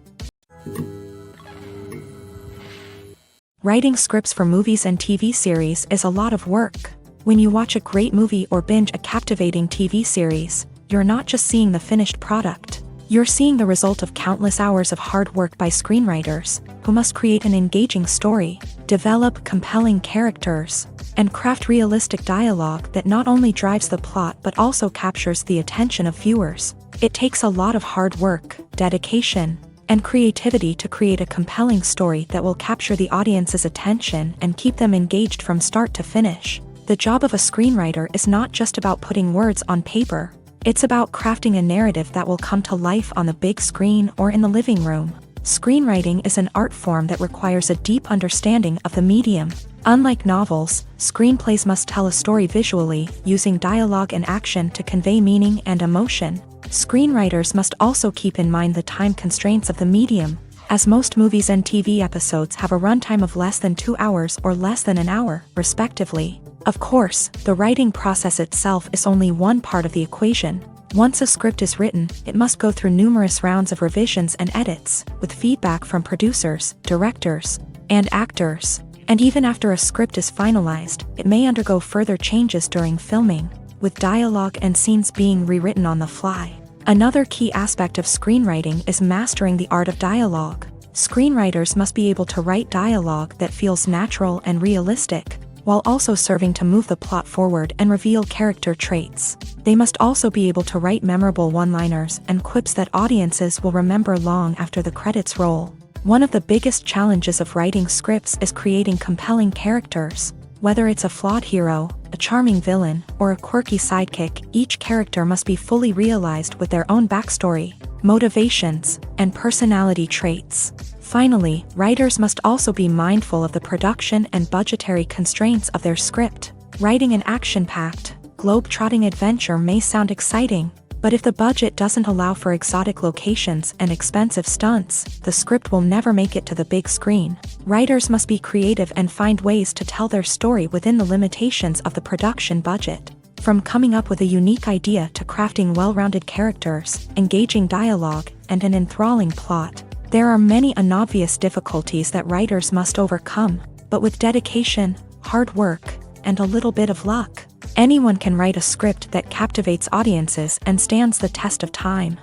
Writing scripts for movies and TV series is a lot of work. When you watch a great movie or binge a captivating TV series, you're not just seeing the finished product. You're seeing the result of countless hours of hard work by screenwriters, who must create an engaging story, develop compelling characters, and craft realistic dialogue that not only drives the plot but also captures the attention of viewers. It takes a lot of hard work, dedication, and creativity to create a compelling story that will capture the audience's attention and keep them engaged from start to finish. The job of a screenwriter is not just about putting words on paper. It's about crafting a narrative that will come to life on the big screen or in the living room. Screenwriting is an art form that requires a deep understanding of the medium. Unlike novels, screenplays must tell a story visually, using dialogue and action to convey meaning and emotion. Screenwriters must also keep in mind the time constraints of the medium, as most movies and TV episodes have a runtime of less than 2 hours or less than an hour, respectively. Of course, the writing process itself is only one part of the equation. Once a script is written, it must go through numerous rounds of revisions and edits, with feedback from producers, directors, and actors. And even after a script is finalized, it may undergo further changes during filming, with dialogue and scenes being rewritten on the fly. Another key aspect of screenwriting is mastering the art of dialogue. Screenwriters must be able to write dialogue that feels natural and realistic, while also serving to move the plot forward and reveal character traits. They must also be able to write memorable one-liners and quips that audiences will remember long after the credits roll. One of the biggest challenges of writing scripts is creating compelling characters. Whether it's a flawed hero, a charming villain, or a quirky sidekick, each character must be fully realized with their own backstory, motivations, and personality traits. Finally, writers must also be mindful of the production and budgetary constraints of their script. Writing an action-packed, globe-trotting adventure may sound exciting, but if the budget doesn't allow for exotic locations and expensive stunts, the script will never make it to the big screen. Writers must be creative and find ways to tell their story within the limitations of the production budget. From coming up with a unique idea to crafting well-rounded characters, engaging dialogue, and an enthralling plot, there are many unobvious difficulties that writers must overcome, but with dedication, hard work, and a little bit of luck, anyone can write a script that captivates audiences and stands the test of time.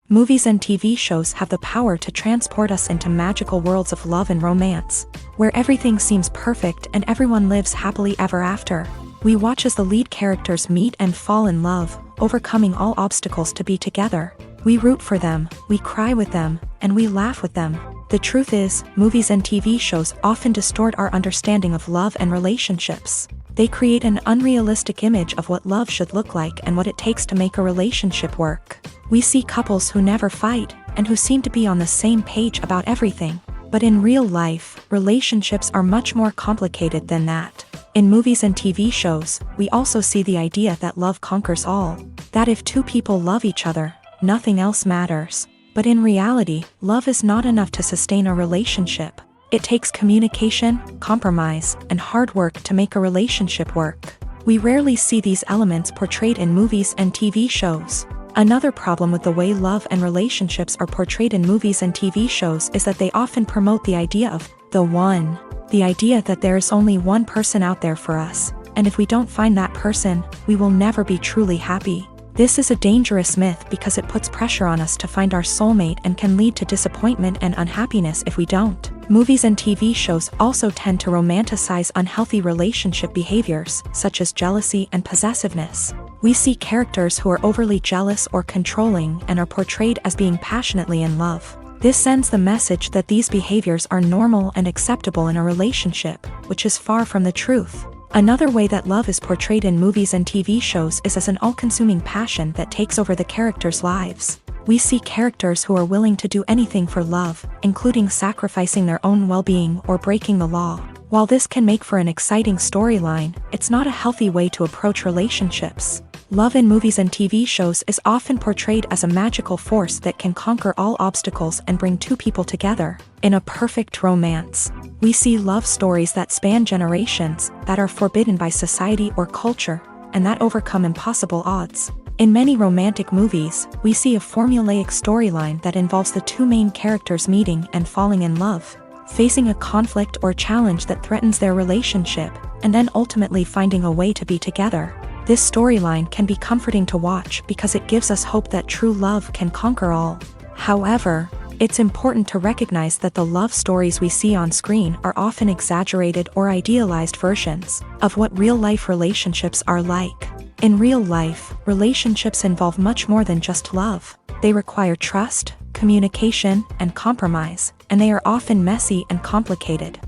Movies and TV shows have the power to transport us into magical worlds of love and romance, where everything seems perfect and everyone lives happily ever after. We watch as the lead characters meet and fall in love, overcoming all obstacles to be together. We root for them, we cry with them, and we laugh with them. The truth is, movies and TV shows often distort our understanding of love and relationships. They create an unrealistic image of what love should look like and what it takes to make a relationship work. We see couples who never fight, and who seem to be on the same page about everything. But in real life, relationships are much more complicated than that. In movies and TV shows, we also see the idea that love conquers all. That if two people love each other, nothing else matters. But in reality, love is not enough to sustain a relationship. It takes communication, compromise, and hard work to make a relationship work. We rarely see these elements portrayed in movies and TV shows. Another problem with the way love and relationships are portrayed in movies and TV shows is that they often promote the idea of the one. The idea that there is only one person out there for us, and if we don't find that person, we will never be truly happy. This is a dangerous myth because it puts pressure on us to find our soulmate and can lead to disappointment and unhappiness if we don't. Movies and TV shows also tend to romanticize unhealthy relationship behaviors, such as jealousy and possessiveness. We see characters who are overly jealous or controlling and are portrayed as being passionately in love. This sends the message that these behaviors are normal and acceptable in a relationship, which is far from the truth. Another way that love is portrayed in movies and TV shows is as an all-consuming passion that takes over the characters' lives. We see characters who are willing to do anything for love, including sacrificing their own well-being or breaking the law. While this can make for an exciting storyline, it's not a healthy way to approach relationships. Love in movies and TV shows is often portrayed as a magical force that can conquer all obstacles and bring two people together in a perfect romance. We see love stories that span generations, that are forbidden by society or culture, and that overcome impossible odds. In many romantic movies, we see a formulaic storyline that involves the two main characters meeting and falling in love, facing a conflict or challenge that threatens their relationship, and then ultimately finding a way to be together. This storyline can be comforting to watch because it gives us hope that true love can conquer all. However, it's important to recognize that the love stories we see on screen are often exaggerated or idealized versions of what real-life relationships are like. In real life, relationships involve much more than just love. They require trust, communication, and compromise, and they are often messy and complicated.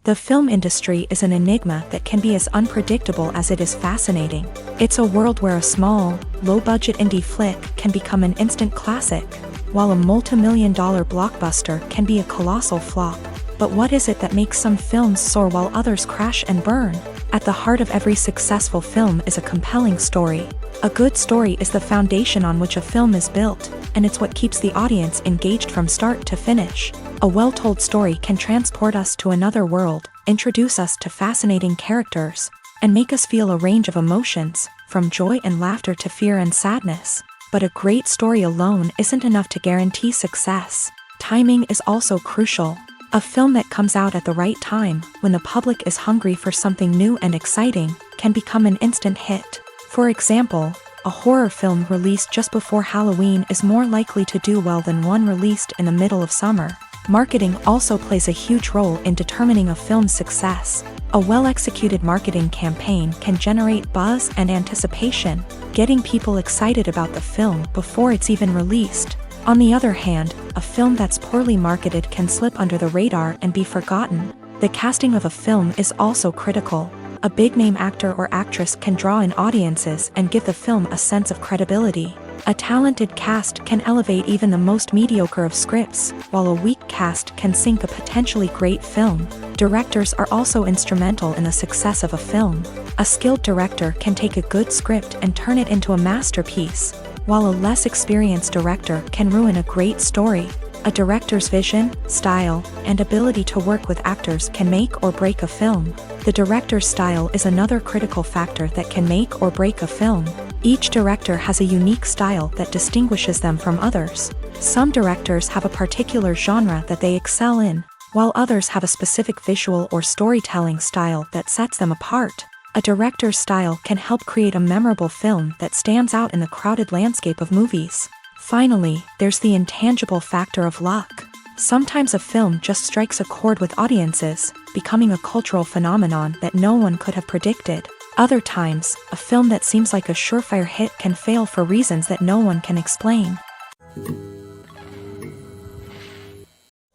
The film industry is an enigma that can be as unpredictable as it is fascinating. It's a world where a small, low-budget indie flick can become an instant classic, while a multi-million-dollar blockbuster can be a colossal flop. But what is it that makes some films soar while others crash and burn? At the heart of every successful film is a compelling story. A good story is the foundation on which a film is built, and it's what keeps the audience engaged from start to finish. A well-told story can transport us to another world, introduce us to fascinating characters, and make us feel a range of emotions, from joy and laughter to fear and sadness. But a great story alone isn't enough to guarantee success. Timing is also crucial. A film that comes out at the right time, when the public is hungry for something new and exciting, can become an instant hit. For example, a horror film released just before Halloween is more likely to do well than one released in the middle of summer. Marketing also plays a huge role in determining a film's success. A well-executed marketing campaign can generate buzz and anticipation, getting people excited about the film before it's even released. On the other hand, a film that's poorly marketed can slip under the radar and be forgotten. The casting of a film is also critical. A big-name actor or actress can draw in audiences and give the film a sense of credibility. A talented cast can elevate even the most mediocre of scripts, while a weak cast can sink a potentially great film. Directors are also instrumental in the success of a film. A skilled director can take a good script and turn it into a masterpiece, while a less experienced director can ruin a great story. A director's vision, style, and ability to work with actors can make or break a film. The director's style is another critical factor that can make or break a film. Each director has a unique style that distinguishes them from others. Some directors have a particular genre that they excel in, while others have a specific visual or storytelling style that sets them apart. A director's style can help create a memorable film that stands out in the crowded landscape of movies. Finally, there's the intangible factor of luck. Sometimes a film just strikes a chord with audiences, becoming a cultural phenomenon that no one could have predicted. Other times, a film that seems like a surefire hit can fail for reasons that no one can explain.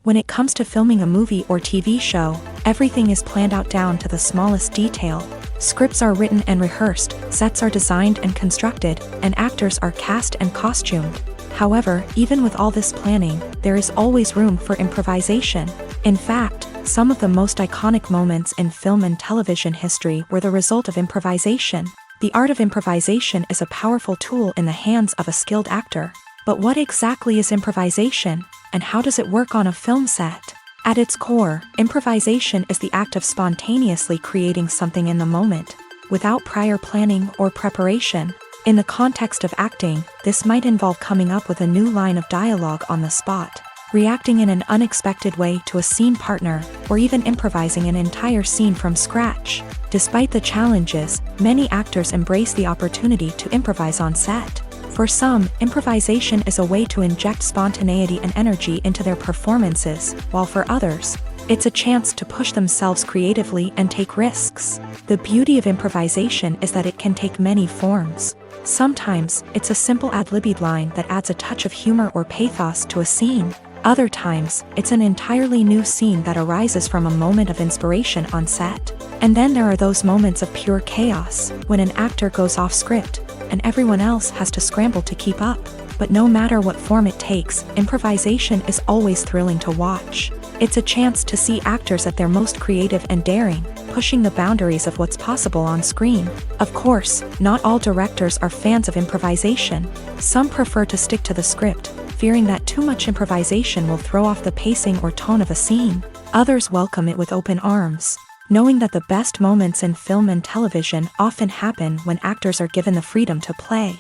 When it comes to filming a movie or TV show, everything is planned out down to the smallest detail. Scripts are written and rehearsed, sets are designed and constructed, and actors are cast and costumed. However, even with all this planning, there is always room for improvisation. In fact, some of the most iconic moments in film and television history were the result of improvisation. The art of improvisation is a powerful tool in the hands of a skilled actor. But what exactly is improvisation, and how does it work on a film set? At its core, improvisation is the act of spontaneously creating something in the moment, without prior planning or preparation. In the context of acting, this might involve coming up with a new line of dialogue on the spot, reacting in an unexpected way to a scene partner, or even improvising an entire scene from scratch. Despite the challenges, many actors embrace the opportunity to improvise on set. For some, improvisation is a way to inject spontaneity and energy into their performances, while for others, it's a chance to push themselves creatively and take risks. The beauty of improvisation is that it can take many forms. Sometimes, it's a simple ad-libbed line that adds a touch of humor or pathos to a scene. Other times, it's an entirely new scene that arises from a moment of inspiration on set. And then there are those moments of pure chaos, when an actor goes off script, and everyone else has to scramble to keep up. But no matter what form it takes, improvisation is always thrilling to watch. It's a chance to see actors at their most creative and daring, pushing the boundaries of what's possible on screen. Of course, not all directors are fans of improvisation. Some prefer to stick to the script, fearing that too much improvisation will throw off the pacing or tone of a scene. Others welcome it with open arms, knowing that the best moments in film and television often happen when actors are given the freedom to play.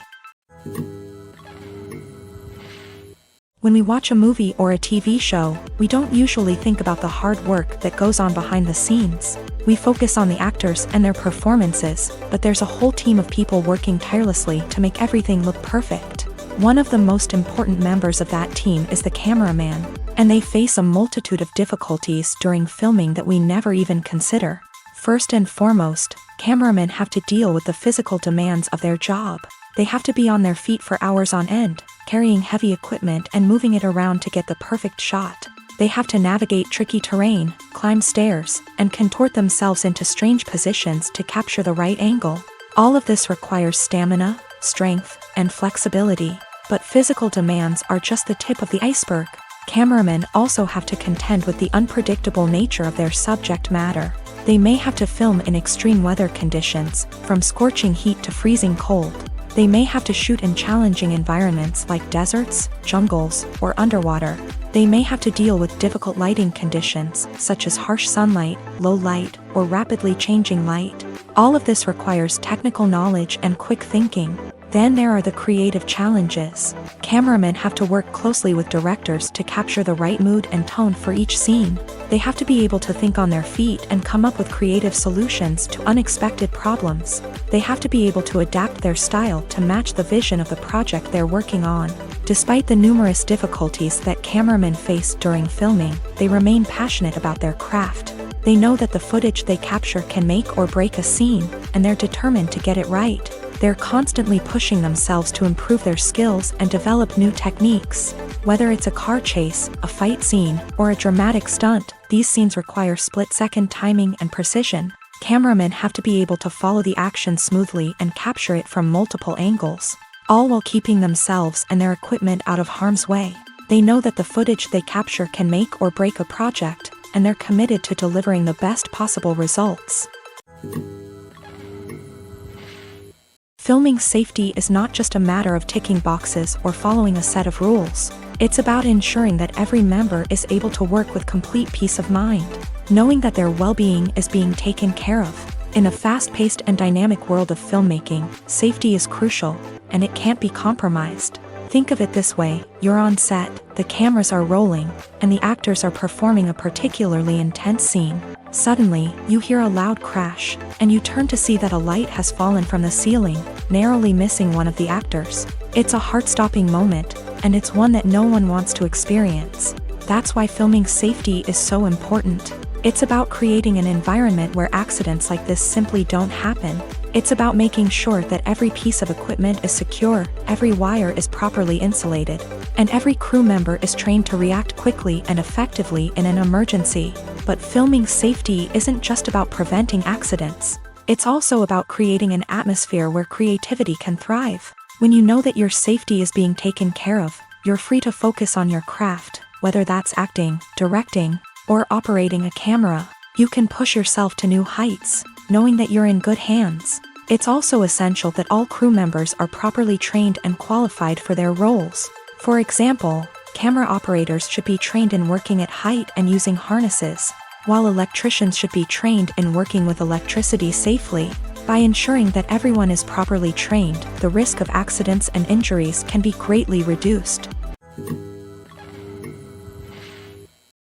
When we watch a movie or a TV show, we don't usually think about the hard work that goes on behind the scenes. We focus on the actors and their performances, but there's a whole team of people working tirelessly to make everything look perfect. One of the most important members of that team is the cameraman, and they face a multitude of difficulties during filming that we never even consider. First and foremost, cameramen have to deal with the physical demands of their job. They have to be on their feet for hours on end, carrying heavy equipment and moving it around to get the perfect shot. They have to navigate tricky terrain, climb stairs, and contort themselves into strange positions to capture the right angle. All of this requires stamina, strength, and flexibility. But physical demands are just the tip of the iceberg. Cameramen also have to contend with the unpredictable nature of their subject matter. They may have to film in extreme weather conditions, from scorching heat to freezing cold. They may have to shoot in challenging environments like deserts, jungles, or underwater. They may have to deal with difficult lighting conditions, such as harsh sunlight, low light, or rapidly changing light. All of this requires technical knowledge and quick thinking. Then there are the creative challenges. Cameramen have to work closely with directors to capture the right mood and tone for each scene. They have to be able to think on their feet and come up with creative solutions to unexpected problems. They have to be able to adapt their style to match the vision of the project they're working on. Despite the numerous difficulties that cameramen face during filming, they remain passionate about their craft. They know that the footage they capture can make or break a scene, and they're determined to get it right. They're constantly pushing themselves to improve their skills and develop new techniques. Whether it's a car chase, a fight scene, or a dramatic stunt, these scenes require split-second timing and precision. Cameramen have to be able to follow the action smoothly and capture it from multiple angles, all while keeping themselves and their equipment out of harm's way. They know that the footage they capture can make or break a project, and they're committed to delivering the best possible results. Filming safety is not just a matter of ticking boxes or following a set of rules. It's about ensuring that every member is able to work with complete peace of mind, knowing that their well-being is being taken care of. In a fast-paced and dynamic world of filmmaking, safety is crucial, and it can't be compromised. Think of it this way: you're on set, the cameras are rolling, and the actors are performing a particularly intense scene. Suddenly, you hear a loud crash, and you turn to see that a light has fallen from the ceiling, narrowly missing one of the actors. It's a heart-stopping moment, and it's one that no one wants to experience. That's why filming safety is so important. It's about creating an environment where accidents like this simply don't happen. It's about making sure that every piece of equipment is secure, every wire is properly insulated, and every crew member is trained to react quickly and effectively in an emergency. But filming safety isn't just about preventing accidents. It's also about creating an atmosphere where creativity can thrive. When you know that your safety is being taken care of, you're free to focus on your craft, whether that's acting, directing, or operating a camera. You can push yourself to new heights, knowing that you're in good hands. It's also essential that all crew members are properly trained and qualified for their roles. For example, camera operators should be trained in working at height and using harnesses, while electricians should be trained in working with electricity safely. By ensuring that everyone is properly trained, the risk of accidents and injuries can be greatly reduced.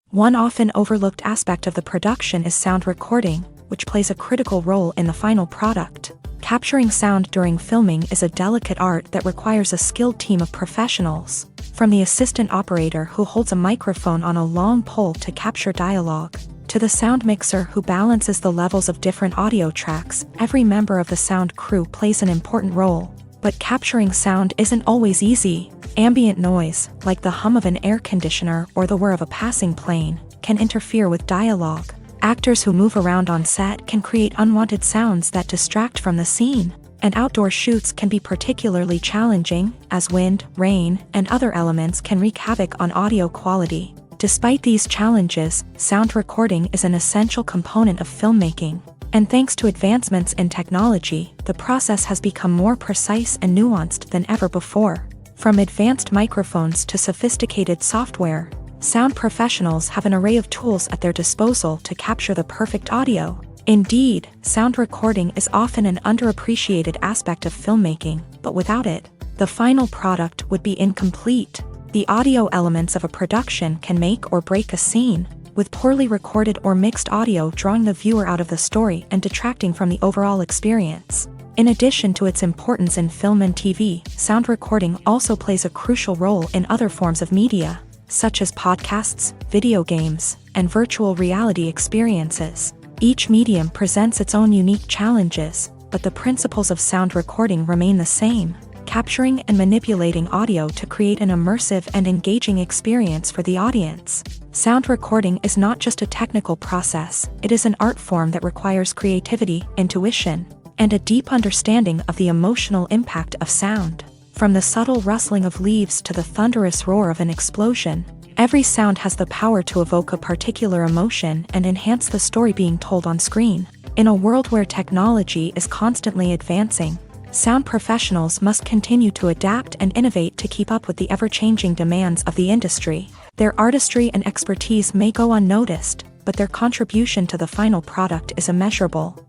One often overlooked aspect of the production is sound recording, which plays a critical role in the final product. Capturing sound during filming is a delicate art that requires a skilled team of professionals. From the assistant operator who holds a microphone on a long pole to capture dialogue, to the sound mixer who balances the levels of different audio tracks, every member of the sound crew plays an important role. But capturing sound isn't always easy. Ambient noise, like the hum of an air conditioner or the whir of a passing plane, can interfere with dialogue. Actors who move around on set can create unwanted sounds that distract from the scene. And outdoor shoots can be particularly challenging, as wind, rain, and other elements can wreak havoc on audio quality. Despite these challenges, sound recording is an essential component of filmmaking. And thanks to advancements in technology, the process has become more precise and nuanced than ever before. From advanced microphones to sophisticated software, sound professionals have an array of tools at their disposal to capture the perfect audio. Indeed, sound recording is often an underappreciated aspect of filmmaking, but without it, the final product would be incomplete. The audio elements of a production can make or break a scene, with poorly recorded or mixed audio drawing the viewer out of the story and detracting from the overall experience. In addition to its importance in film and TV, sound recording also plays a crucial role in other forms of media, such as podcasts, video games, and virtual reality experiences. Each medium presents its own unique challenges, but the principles of sound recording remain the same, capturing and manipulating audio to create an immersive and engaging experience for the audience. Sound recording is not just a technical process, it is an art form that requires creativity, intuition, and a deep understanding of the emotional impact of sound. From the subtle rustling of leaves to the thunderous roar of an explosion, every sound has the power to evoke a particular emotion and enhance the story being told on screen. In a world where technology is constantly advancing, sound professionals must continue to adapt and innovate to keep up with the ever-changing demands of the industry. Their artistry and expertise may go unnoticed, but their contribution to the final product is immeasurable.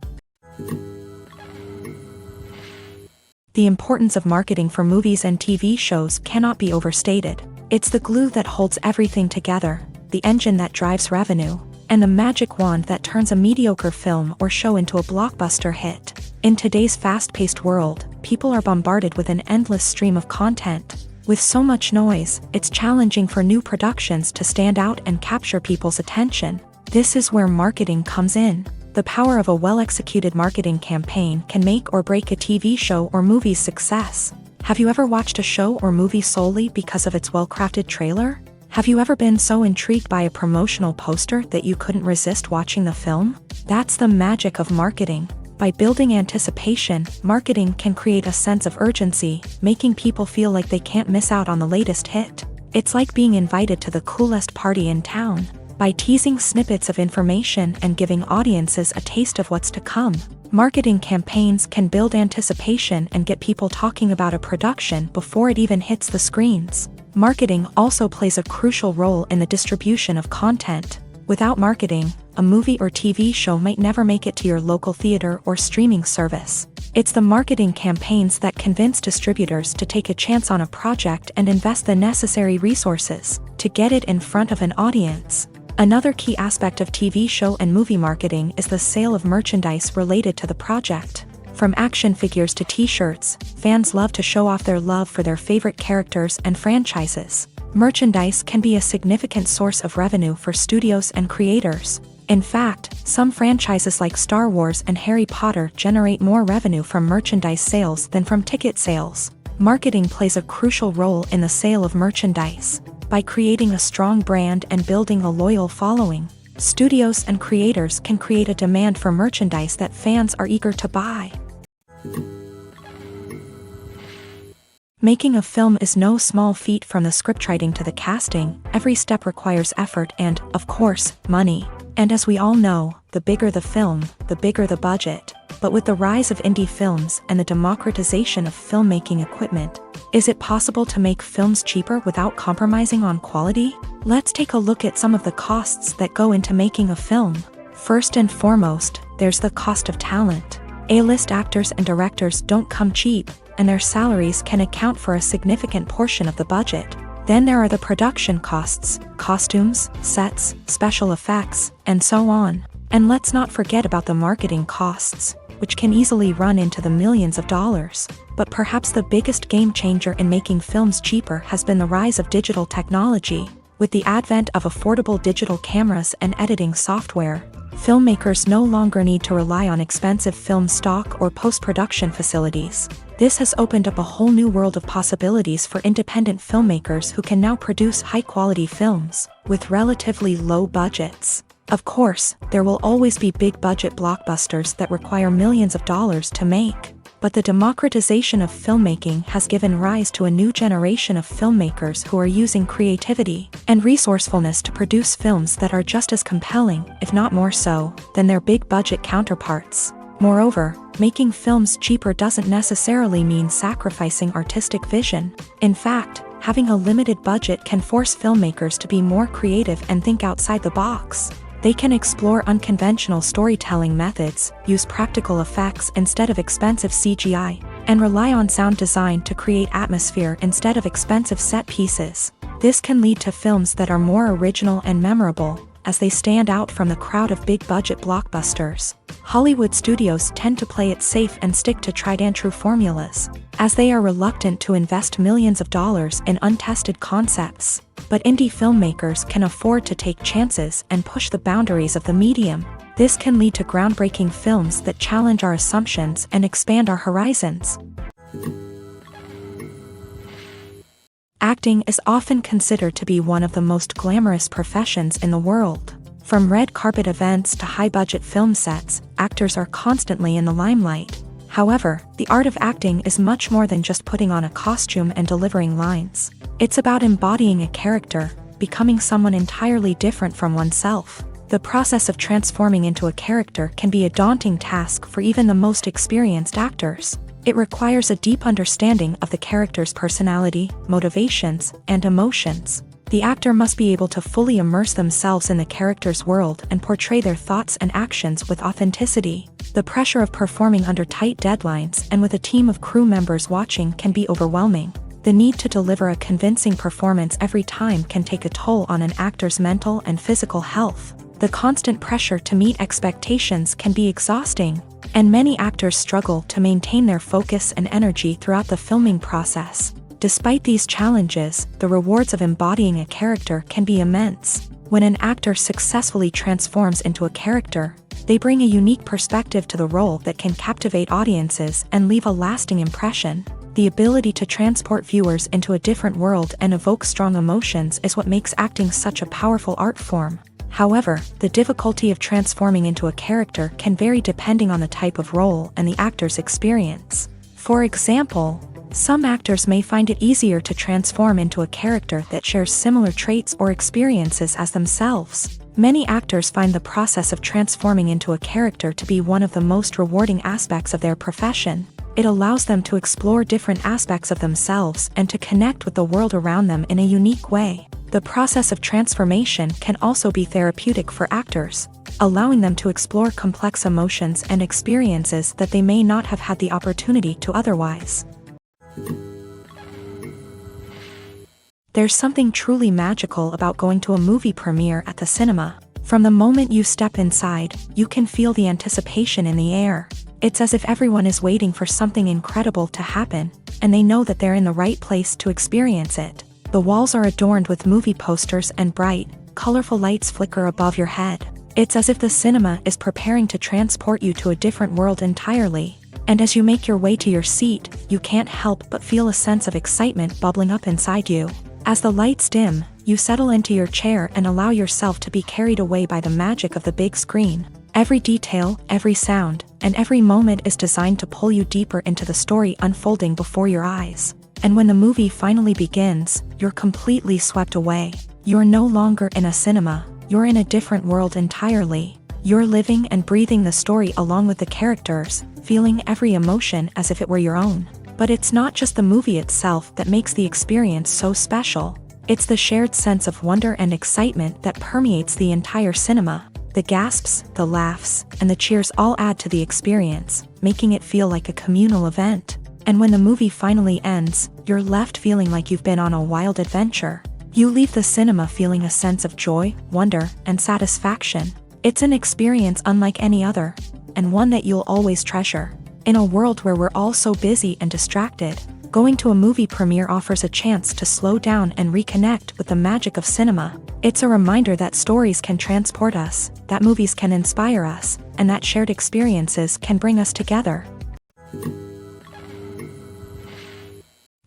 The importance of marketing for movies and TV shows cannot be overstated. It's the glue that holds everything together, the engine that drives revenue, and the magic wand that turns a mediocre film or show into a blockbuster hit. In today's fast-paced world, people are bombarded with an endless stream of content. With so much noise, it's challenging for new productions to stand out and capture people's attention. This is where marketing comes in. The power of a well-executed marketing campaign can make or break a TV show or movie's success. Have you ever watched a show or movie solely because of its well-crafted trailer? Have you ever been so intrigued by a promotional poster that you couldn't resist watching the film? That's the magic of marketing. By building anticipation, marketing can create a sense of urgency, making people feel like they can't miss out on the latest hit. It's like being invited to the coolest party in town. By teasing snippets of information and giving audiences a taste of what's to come, marketing campaigns can build anticipation and get people talking about a production before it even hits the screens. Marketing also plays a crucial role in the distribution of content. Without marketing, a movie or TV show might never make it to your local theater or streaming service. It's the marketing campaigns that convince distributors to take a chance on a project and invest the necessary resources to get it in front of an audience. Another key aspect of TV show and movie marketing is the sale of merchandise related to the project. From action figures to t-shirts, fans love to show off their love for their favorite characters and franchises. Merchandise can be a significant source of revenue for studios and creators. In fact, some franchises like Star Wars and Harry Potter generate more revenue from merchandise sales than from ticket sales. Marketing plays a crucial role in the sale of merchandise. By creating a strong brand and building a loyal following, studios and creators can create a demand for merchandise that fans are eager to buy. Making a film is no small feat. From the scriptwriting to the casting, every step requires effort and, of course, money. And as we all know, the bigger the film, the bigger the budget. But with the rise of indie films and the democratization of filmmaking equipment, is it possible to make films cheaper without compromising on quality? Let's take a look at some of the costs that go into making a film. First and foremost, there's the cost of talent. A-list actors and directors don't come cheap, and their salaries can account for a significant portion of the budget. Then there are the production costs, costumes, sets, special effects, and so on. And let's not forget about the marketing costs, which can easily run into the millions of dollars. But perhaps the biggest game changer in making films cheaper has been the rise of digital technology. With the advent of affordable digital cameras and editing software, filmmakers no longer need to rely on expensive film stock or post-production facilities. This has opened up a whole new world of possibilities for independent filmmakers who can now produce high-quality films with relatively low budgets. Of course, there will always be big-budget blockbusters that require millions of dollars to make. But the democratization of filmmaking has given rise to a new generation of filmmakers who are using creativity and resourcefulness to produce films that are just as compelling, if not more so, than their big-budget counterparts. Moreover, making films cheaper doesn't necessarily mean sacrificing artistic vision. In fact, having a limited budget can force filmmakers to be more creative and think outside the box. They can explore unconventional storytelling methods, use practical effects instead of expensive CGI, and rely on sound design to create atmosphere instead of expensive set pieces. This can lead to films that are more original and memorable, as they stand out from the crowd of big-budget blockbusters. Hollywood studios tend to play it safe and stick to tried-and-true formulas, as they are reluctant to invest millions of dollars in untested concepts. But indie filmmakers can afford to take chances and push the boundaries of the medium. This can lead to groundbreaking films that challenge our assumptions and expand our horizons. Acting is often considered to be one of the most glamorous professions in the world. From red carpet events to high-budget film sets, actors are constantly in the limelight. However, the art of acting is much more than just putting on a costume and delivering lines. It's about embodying a character, becoming someone entirely different from oneself. The process of transforming into a character can be a daunting task for even the most experienced actors. It requires a deep understanding of the character's personality, motivations, and emotions. The actor must be able to fully immerse themselves in the character's world and portray their thoughts and actions with authenticity. The pressure of performing under tight deadlines and with a team of crew members watching can be overwhelming. The need to deliver a convincing performance every time can take a toll on an actor's mental and physical health. The constant pressure to meet expectations can be exhausting, and many actors struggle to maintain their focus and energy throughout the filming process. Despite these challenges, the rewards of embodying a character can be immense. When an actor successfully transforms into a character, they bring a unique perspective to the role that can captivate audiences and leave a lasting impression. The ability to transport viewers into a different world and evoke strong emotions is what makes acting such a powerful art form. However, the difficulty of transforming into a character can vary depending on the type of role and the actor's experience. For example, some actors may find it easier to transform into a character that shares similar traits or experiences as themselves. Many actors find the process of transforming into a character to be one of the most rewarding aspects of their profession. It allows them to explore different aspects of themselves and to connect with the world around them in a unique way. The process of transformation can also be therapeutic for actors, allowing them to explore complex emotions and experiences that they may not have had the opportunity to otherwise. There's something truly magical about going to a movie premiere at the cinema. From the moment you step inside, you can feel the anticipation in the air. It's as if everyone is waiting for something incredible to happen, and they know that they're in the right place to experience it. The walls are adorned with movie posters and bright, colorful lights flicker above your head. It's as if the cinema is preparing to transport you to a different world entirely. And as you make your way to your seat, you can't help but feel a sense of excitement bubbling up inside you. As the lights dim, you settle into your chair and allow yourself to be carried away by the magic of the big screen. Every detail, every sound, and every moment is designed to pull you deeper into the story unfolding before your eyes. And when the movie finally begins, you're completely swept away. You're no longer in a cinema, you're in a different world entirely. You're living and breathing the story along with the characters, feeling every emotion as if it were your own. But it's not just the movie itself that makes the experience so special. It's the shared sense of wonder and excitement that permeates the entire cinema. The gasps, the laughs, and the cheers all add to the experience, making it feel like a communal event. And when the movie finally ends, you're left feeling like you've been on a wild adventure. You leave the cinema feeling a sense of joy, wonder, and satisfaction. It's an experience unlike any other, and one that you'll always treasure. In a world where we're all so busy and distracted, going to a movie premiere offers a chance to slow down and reconnect with the magic of cinema. It's a reminder that stories can transport us, that movies can inspire us, and that shared experiences can bring us together.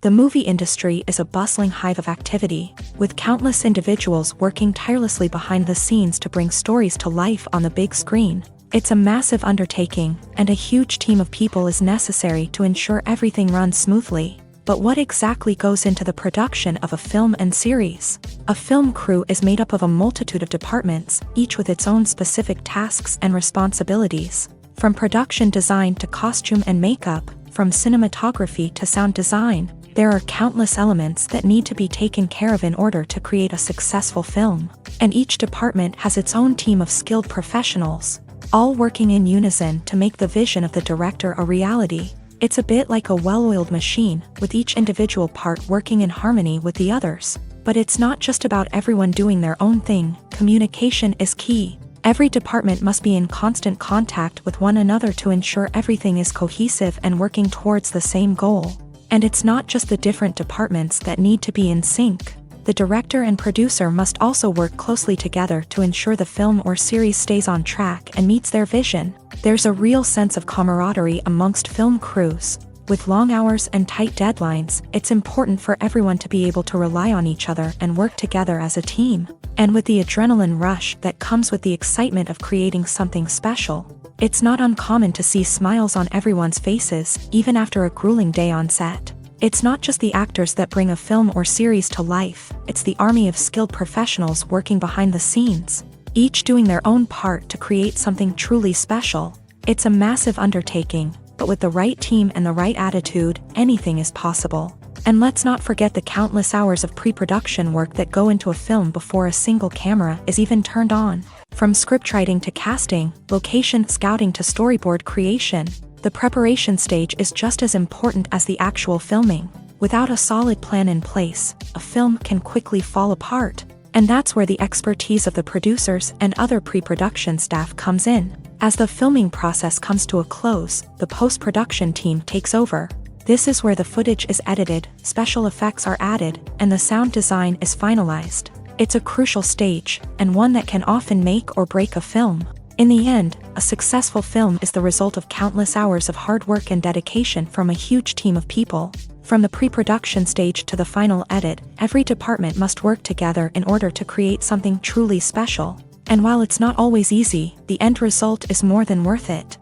The movie industry is a bustling hive of activity, with countless individuals working tirelessly behind the scenes to bring stories to life on the big screen. It's a massive undertaking, and a huge team of people is necessary to ensure everything runs smoothly. But what exactly goes into the production of a film and series? A film crew is made up of a multitude of departments, each with its own specific tasks and responsibilities. From production design to costume and makeup, from cinematography to sound design, there are countless elements that need to be taken care of in order to create a successful film. And each department has its own team of skilled professionals, all working in unison to make the vision of the director a reality. It's a bit like a well-oiled machine, with each individual part working in harmony with the others. But it's not just about everyone doing their own thing. Communication is key. Every department must be in constant contact with one another to ensure everything is cohesive and working towards the same goal. And it's not just the different departments that need to be in sync. the director and producer must also work closely together to ensure the film or series stays on track and meets their vision. There's a real sense of camaraderie amongst film crews. With long hours and tight deadlines, it's important for everyone to be able to rely on each other and work together as a team. And with the adrenaline rush that comes with the excitement of creating something special, it's not uncommon to see smiles on everyone's faces, even after a grueling day on set. It's not just the actors that bring a film or series to life, it's the army of skilled professionals working behind the scenes, each doing their own part to create something truly special. It's a massive undertaking, but with the right team and the right attitude, anything is possible. And let's not forget the countless hours of pre-production work that go into a film before a single camera is even turned on. From scriptwriting to casting, location scouting to storyboard creation, the preparation stage is just as important as the actual filming. Without a solid plan in place, a film can quickly fall apart. And that's where the expertise of the producers and other pre-production staff comes in. As the filming process comes to a close, the post-production team takes over. This is where the footage is edited, special effects are added, and the sound design is finalized. It's a crucial stage, and one that can often make or break a film. In the end, a successful film is the result of countless hours of hard work and dedication from a huge team of people. From the pre-production stage to the final edit, every department must work together in order to create something truly special. And while it's not always easy, the end result is more than worth it.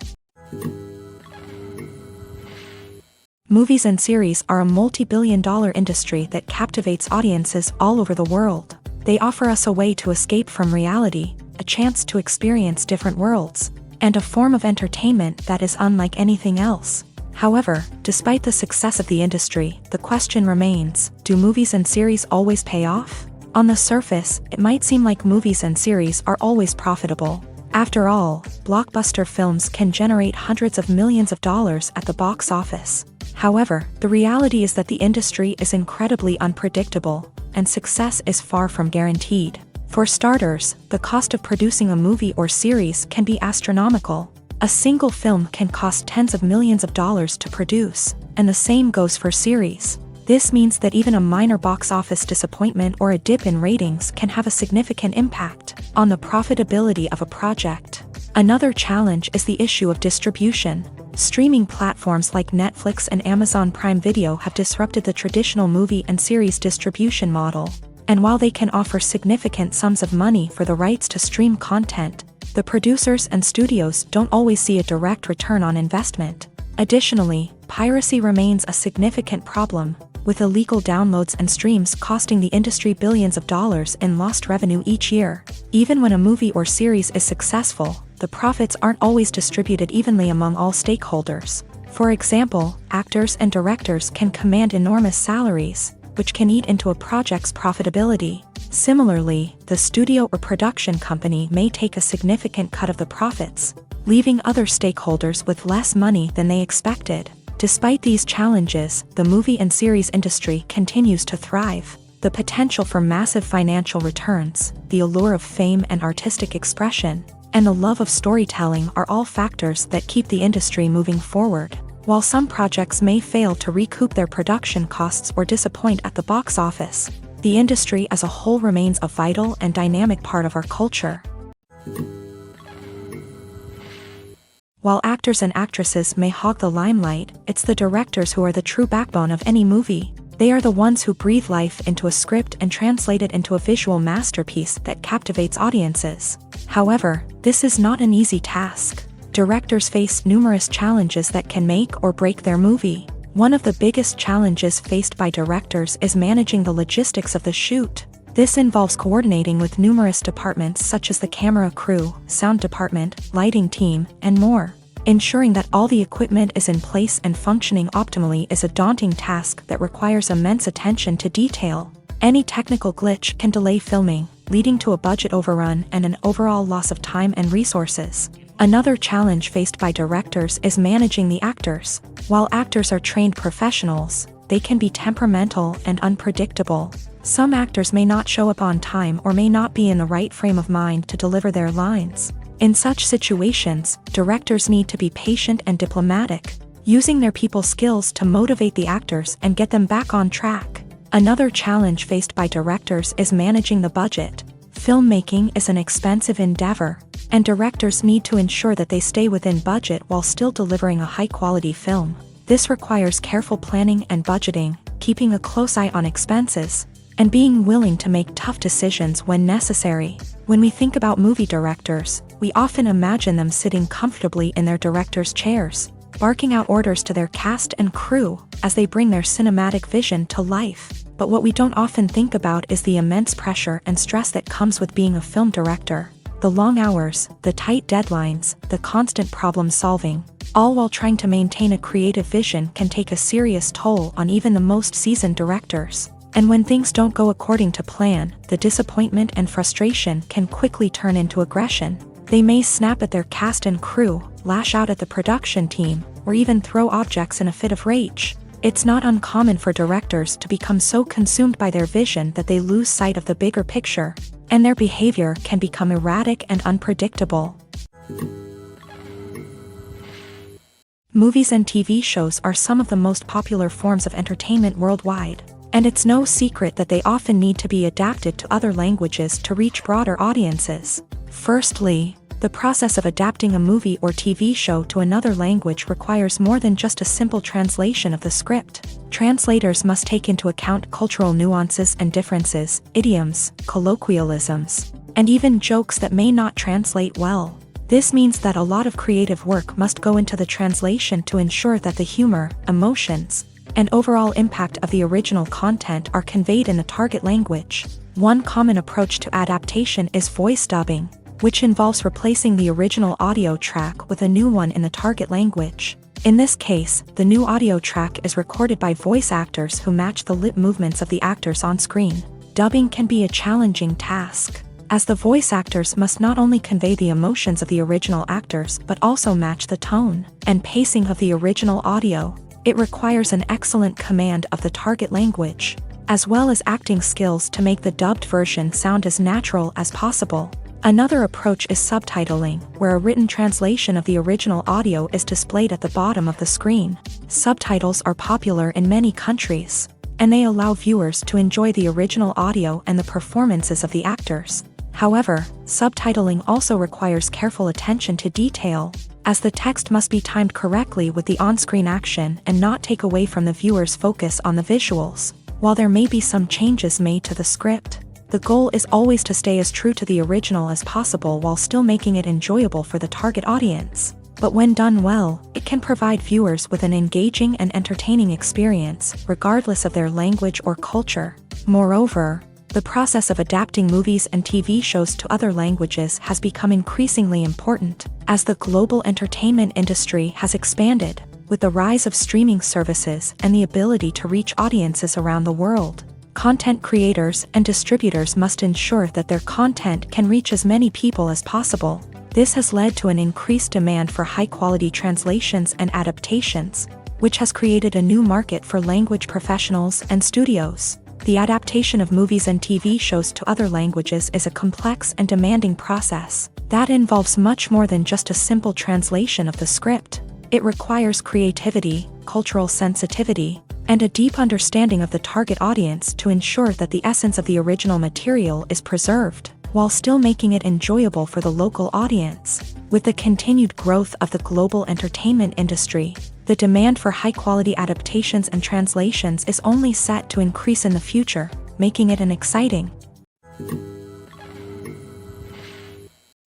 Movies and series are a multi-billion-dollar industry that captivates audiences all over the world. They offer us a way to escape from reality, a chance to experience different worlds, and a form of entertainment that is unlike anything else. However, despite the success of the industry, the question remains, do movies and series always pay off? On the surface, it might seem like movies and series are always profitable. After all, blockbuster films can generate hundreds of millions of dollars at the box office. However, the reality is that the industry is incredibly unpredictable, and success is far from guaranteed. For starters, the cost of producing a movie or series can be astronomical. A single film can cost tens of millions of dollars to produce, and the same goes for series. This means that even a minor box office disappointment or a dip in ratings can have a significant impact on the profitability of a project. Another challenge is the issue of distribution. Streaming platforms like Netflix and Amazon Prime Video have disrupted the traditional movie and series distribution model. And while they can offer significant sums of money for the rights to stream content, the producers and studios don't always see a direct return on investment. Additionally, piracy remains a significant problem, with illegal downloads and streams costing the industry billions of dollars in lost revenue each year. Even when a movie or series is successful, the profits aren't always distributed evenly among all stakeholders. For example, actors and directors can command enormous salaries, which can eat into a project's profitability. Similarly, the studio or production company may take a significant cut of the profits, leaving other stakeholders with less money than they expected. Despite these challenges, the movie and series industry continues to thrive. The potential for massive financial returns, the allure of fame and artistic expression, and the love of storytelling are all factors that keep the industry moving forward. While some projects may fail to recoup their production costs or disappoint at the box office, the industry as a whole remains a vital and dynamic part of our culture. While actors and actresses may hog the limelight, it's the directors who are the true backbone of any movie. They are the ones who breathe life into a script and translate it into a visual masterpiece that captivates audiences. However, this is not an easy task. Directors face numerous challenges that can make or break their movie. One of the biggest challenges faced by directors is managing the logistics of the shoot. This involves coordinating with numerous departments such as the camera crew, sound department, lighting team, and more. Ensuring that all the equipment is in place and functioning optimally is a daunting task that requires immense attention to detail. Any technical glitch can delay filming, leading to a budget overrun and an overall loss of time and resources. Another challenge faced by directors is managing the actors. While actors are trained professionals, they can be temperamental and unpredictable. Some actors may not show up on time or may not be in the right frame of mind to deliver their lines. In such situations, directors need to be patient and diplomatic, using their people skills to motivate the actors and get them back on track. Another challenge faced by directors is managing the budget. Filmmaking is an expensive endeavor, and directors need to ensure that they stay within budget while still delivering a high-quality film. This requires careful planning and budgeting, keeping a close eye on expenses, and being willing to make tough decisions when necessary. When we think about movie directors, we often imagine them sitting comfortably in their director's chairs, barking out orders to their cast and crew as they bring their cinematic vision to life. But what we don't often think about is the immense pressure and stress that comes with being a film director. The long hours, the tight deadlines, the constant problem solving, all while trying to maintain a creative vision can take a serious toll on even the most seasoned directors. And when things don't go according to plan, the disappointment and frustration can quickly turn into aggression. They may snap at their cast and crew, lash out at the production team, or even throw objects in a fit of rage. It's not uncommon for directors to become so consumed by their vision that they lose sight of the bigger picture, and their behavior can become erratic and unpredictable. Movies and TV shows are some of the most popular forms of entertainment worldwide, and it's no secret that they often need to be adapted to other languages to reach broader audiences. Firstly, the process of adapting a movie or TV show to another language requires more than just a simple translation of the script. Translators must take into account cultural nuances and differences, idioms, colloquialisms, and even jokes that may not translate well. This means that a lot of creative work must go into the translation to ensure that the humor, emotions, and overall impact of the original content are conveyed in the target language. One common approach to adaptation is voice dubbing, which involves replacing the original audio track with a new one in the target language. In this case, the new audio track is recorded by voice actors who match the lip movements of the actors on screen. Dubbing can be a challenging task, as the voice actors must not only convey the emotions of the original actors but also match the tone and pacing of the original audio. It requires an excellent command of the target language, as well as acting skills to make the dubbed version sound as natural as possible. Another approach is subtitling, where a written translation of the original audio is displayed at the bottom of the screen. Subtitles are popular in many countries, and they allow viewers to enjoy the original audio and the performances of the actors. However, subtitling also requires careful attention to detail, as the text must be timed correctly with the on-screen action and not take away from the viewer's focus on the visuals. While there may be some changes made to the script, the goal is always to stay as true to the original as possible while still making it enjoyable for the target audience. But when done well, it can provide viewers with an engaging and entertaining experience, regardless of their language or culture. Moreover, the process of adapting movies and TV shows to other languages has become increasingly important, as the global entertainment industry has expanded, with the rise of streaming services and the ability to reach audiences around the world. Content creators and distributors must ensure that their content can reach as many people as possible. This has led to an increased demand for high-quality translations and adaptations, which has created a new market for language professionals and studios. The adaptation of movies and TV shows to other languages is a complex and demanding process that involves much more than just a simple translation of the script. It requires creativity, cultural sensitivity, and a deep understanding of the target audience to ensure that the essence of the original material is preserved, while still making it enjoyable for the local audience. With the continued growth of the global entertainment industry, the demand for high-quality adaptations and translations is only set to increase in the future, making it an exciting.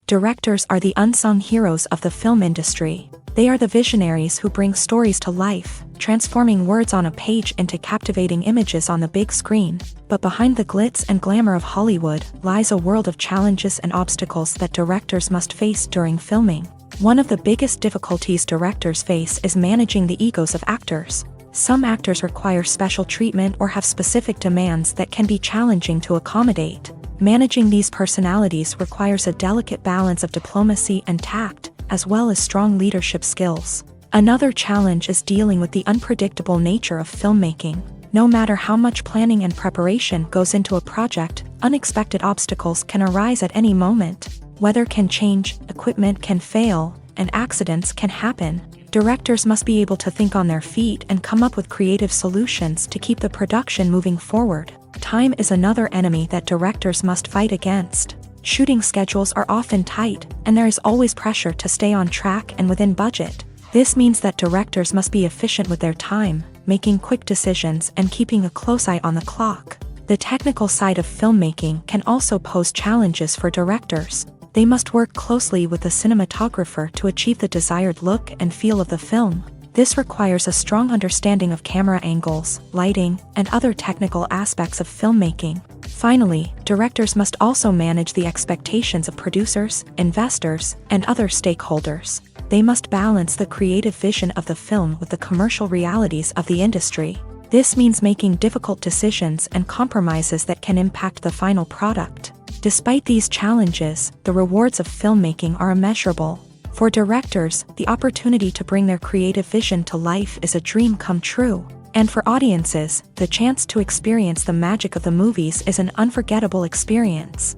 Directors are the unsung heroes of the film industry. They are the visionaries who bring stories to life, transforming words on a page into captivating images on the big screen. But behind the glitz and glamour of Hollywood lies a world of challenges and obstacles that directors must face during filming. One of the biggest difficulties directors face is managing the egos of actors. Some actors require special treatment or have specific demands that can be challenging to accommodate. Managing these personalities requires a delicate balance of diplomacy and tact, as well as strong leadership skills. Another challenge is dealing with the unpredictable nature of filmmaking. No matter how much planning and preparation goes into a project, unexpected obstacles can arise at any moment. Weather can change, equipment can fail, and accidents can happen. Directors must be able to think on their feet and come up with creative solutions to keep the production moving forward. Time is another enemy that directors must fight against. Shooting schedules are often tight, and there is always pressure to stay on track and within budget. This means that directors must be efficient with their time, making quick decisions and keeping a close eye on the clock. The technical side of filmmaking can also pose challenges for directors. They must work closely with the cinematographer to achieve the desired look and feel of the film. This requires a strong understanding of camera angles, lighting, and other technical aspects of filmmaking. Finally, directors must also manage the expectations of producers, investors, and other stakeholders. They must balance the creative vision of the film with the commercial realities of the industry. This means making difficult decisions and compromises that can impact the final product. Despite these challenges, the rewards of filmmaking are immeasurable. For directors, the opportunity to bring their creative vision to life is a dream come true. And for audiences, the chance to experience the magic of the movies is an unforgettable experience.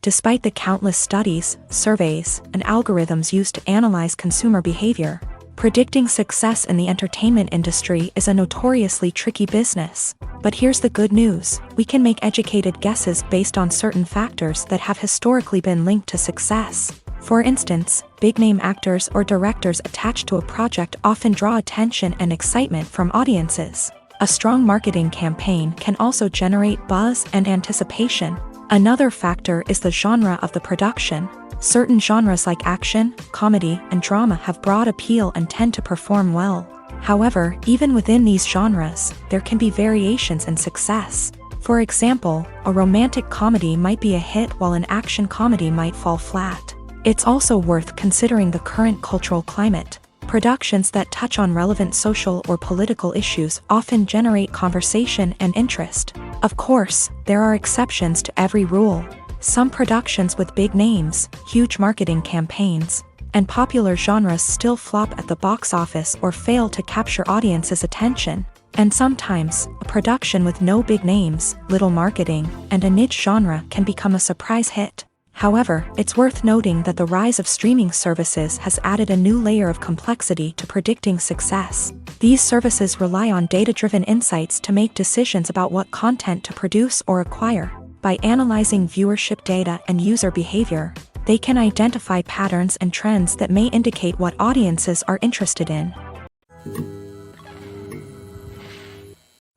Despite the countless studies, surveys, and algorithms used to analyze consumer behavior, predicting success in the entertainment industry is a notoriously tricky business. But here's the good news: we can make educated guesses based on certain factors that have historically been linked to success. For instance, big-name actors or directors attached to a project often draw attention and excitement from audiences. A strong marketing campaign can also generate buzz and anticipation. Another factor is the genre of the production. Certain genres like action, comedy, and drama have broad appeal and tend to perform well. However, even within these genres, there can be variations in success. For example, a romantic comedy might be a hit while an action comedy might fall flat. It's also worth considering the current cultural climate. Productions that touch on relevant social or political issues often generate conversation and interest. Of course, there are exceptions to every rule. Some productions with big names, huge marketing campaigns, and popular genres still flop at the box office or fail to capture audiences' attention. And sometimes, a production with no big names, little marketing, and a niche genre can become a surprise hit. However, it's worth noting that the rise of streaming services has added a new layer of complexity to predicting success. These services rely on data-driven insights to make decisions about what content to produce or acquire. By analyzing viewership data and user behavior, they can identify patterns and trends that may indicate what audiences are interested in.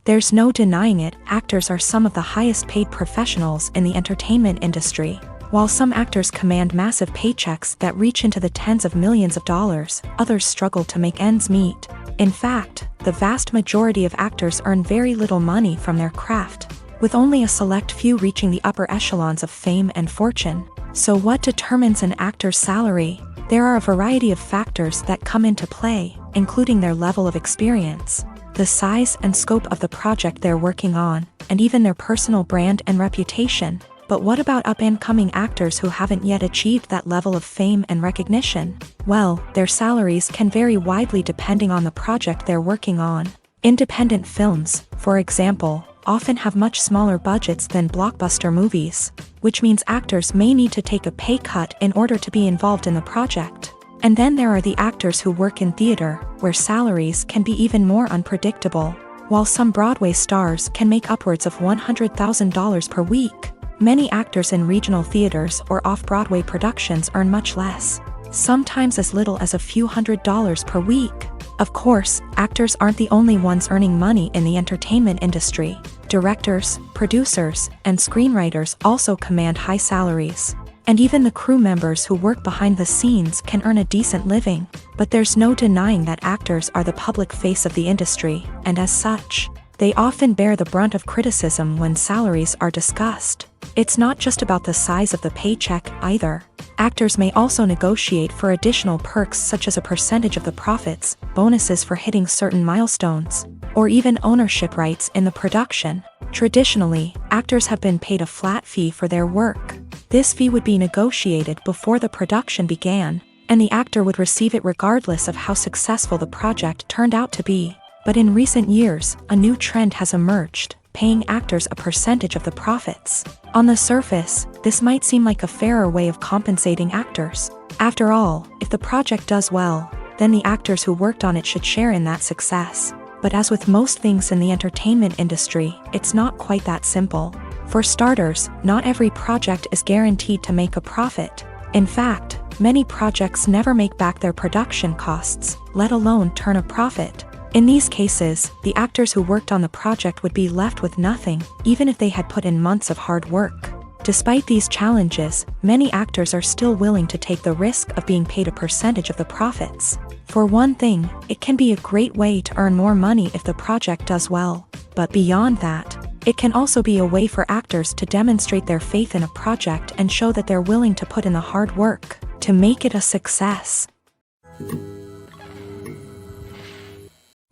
There's no denying it, actors are some of the highest paid professionals in the entertainment industry. While some actors command massive paychecks that reach into the tens of millions of dollars, others struggle to make ends meet. In fact, the vast majority of actors earn very little money from their craft, with only a select few reaching the upper echelons of fame and fortune. So what determines an actor's salary? There are a variety of factors that come into play, including their level of experience, the size and scope of the project they're working on, and even their personal brand and reputation. But what about up-and-coming actors who haven't yet achieved that level of fame and recognition? Well, their salaries can vary widely depending on the project they're working on. Independent films, for example, often have much smaller budgets than blockbuster movies, which means actors may need to take a pay cut in order to be involved in the project. And then there are the actors who work in theater, where salaries can be even more unpredictable. While some Broadway stars can make upwards of $100,000 per week, many actors in regional theaters or off-Broadway productions earn much less, sometimes as little as a few $100s per week. Of course, actors aren't the only ones earning money in the entertainment industry. Directors, producers, and screenwriters also command high salaries. And even the crew members who work behind the scenes can earn a decent living. But there's no denying that actors are the public face of the industry, and as such, they often bear the brunt of criticism when salaries are discussed. It's not just about the size of the paycheck, either. Actors may also negotiate for additional perks such as a percentage of the profits, bonuses for hitting certain milestones, or even ownership rights in the production. Traditionally, actors have been paid a flat fee for their work. This fee would be negotiated before the production began, and the actor would receive it regardless of how successful the project turned out to be. But in recent years, a new trend has emerged. paying actors a percentage of the profits. On the surface, this might seem like a fairer way of compensating actors. After all, if the project does well, then the actors who worked on it should share in that success. But as with most things in the entertainment industry, it's not quite that simple. For starters, not every project is guaranteed to make a profit. In fact, many projects never make back their production costs, let alone turn a profit. In these cases, the actors who worked on the project would be left with nothing, even if they had put in months of hard work. Despite these challenges, many actors are still willing to take the risk of being paid a percentage of the profits. For one thing, it can be a great way to earn more money if the project does well. But beyond that, it can also be a way for actors to demonstrate their faith in a project and show that they're willing to put in the hard work to make it a success.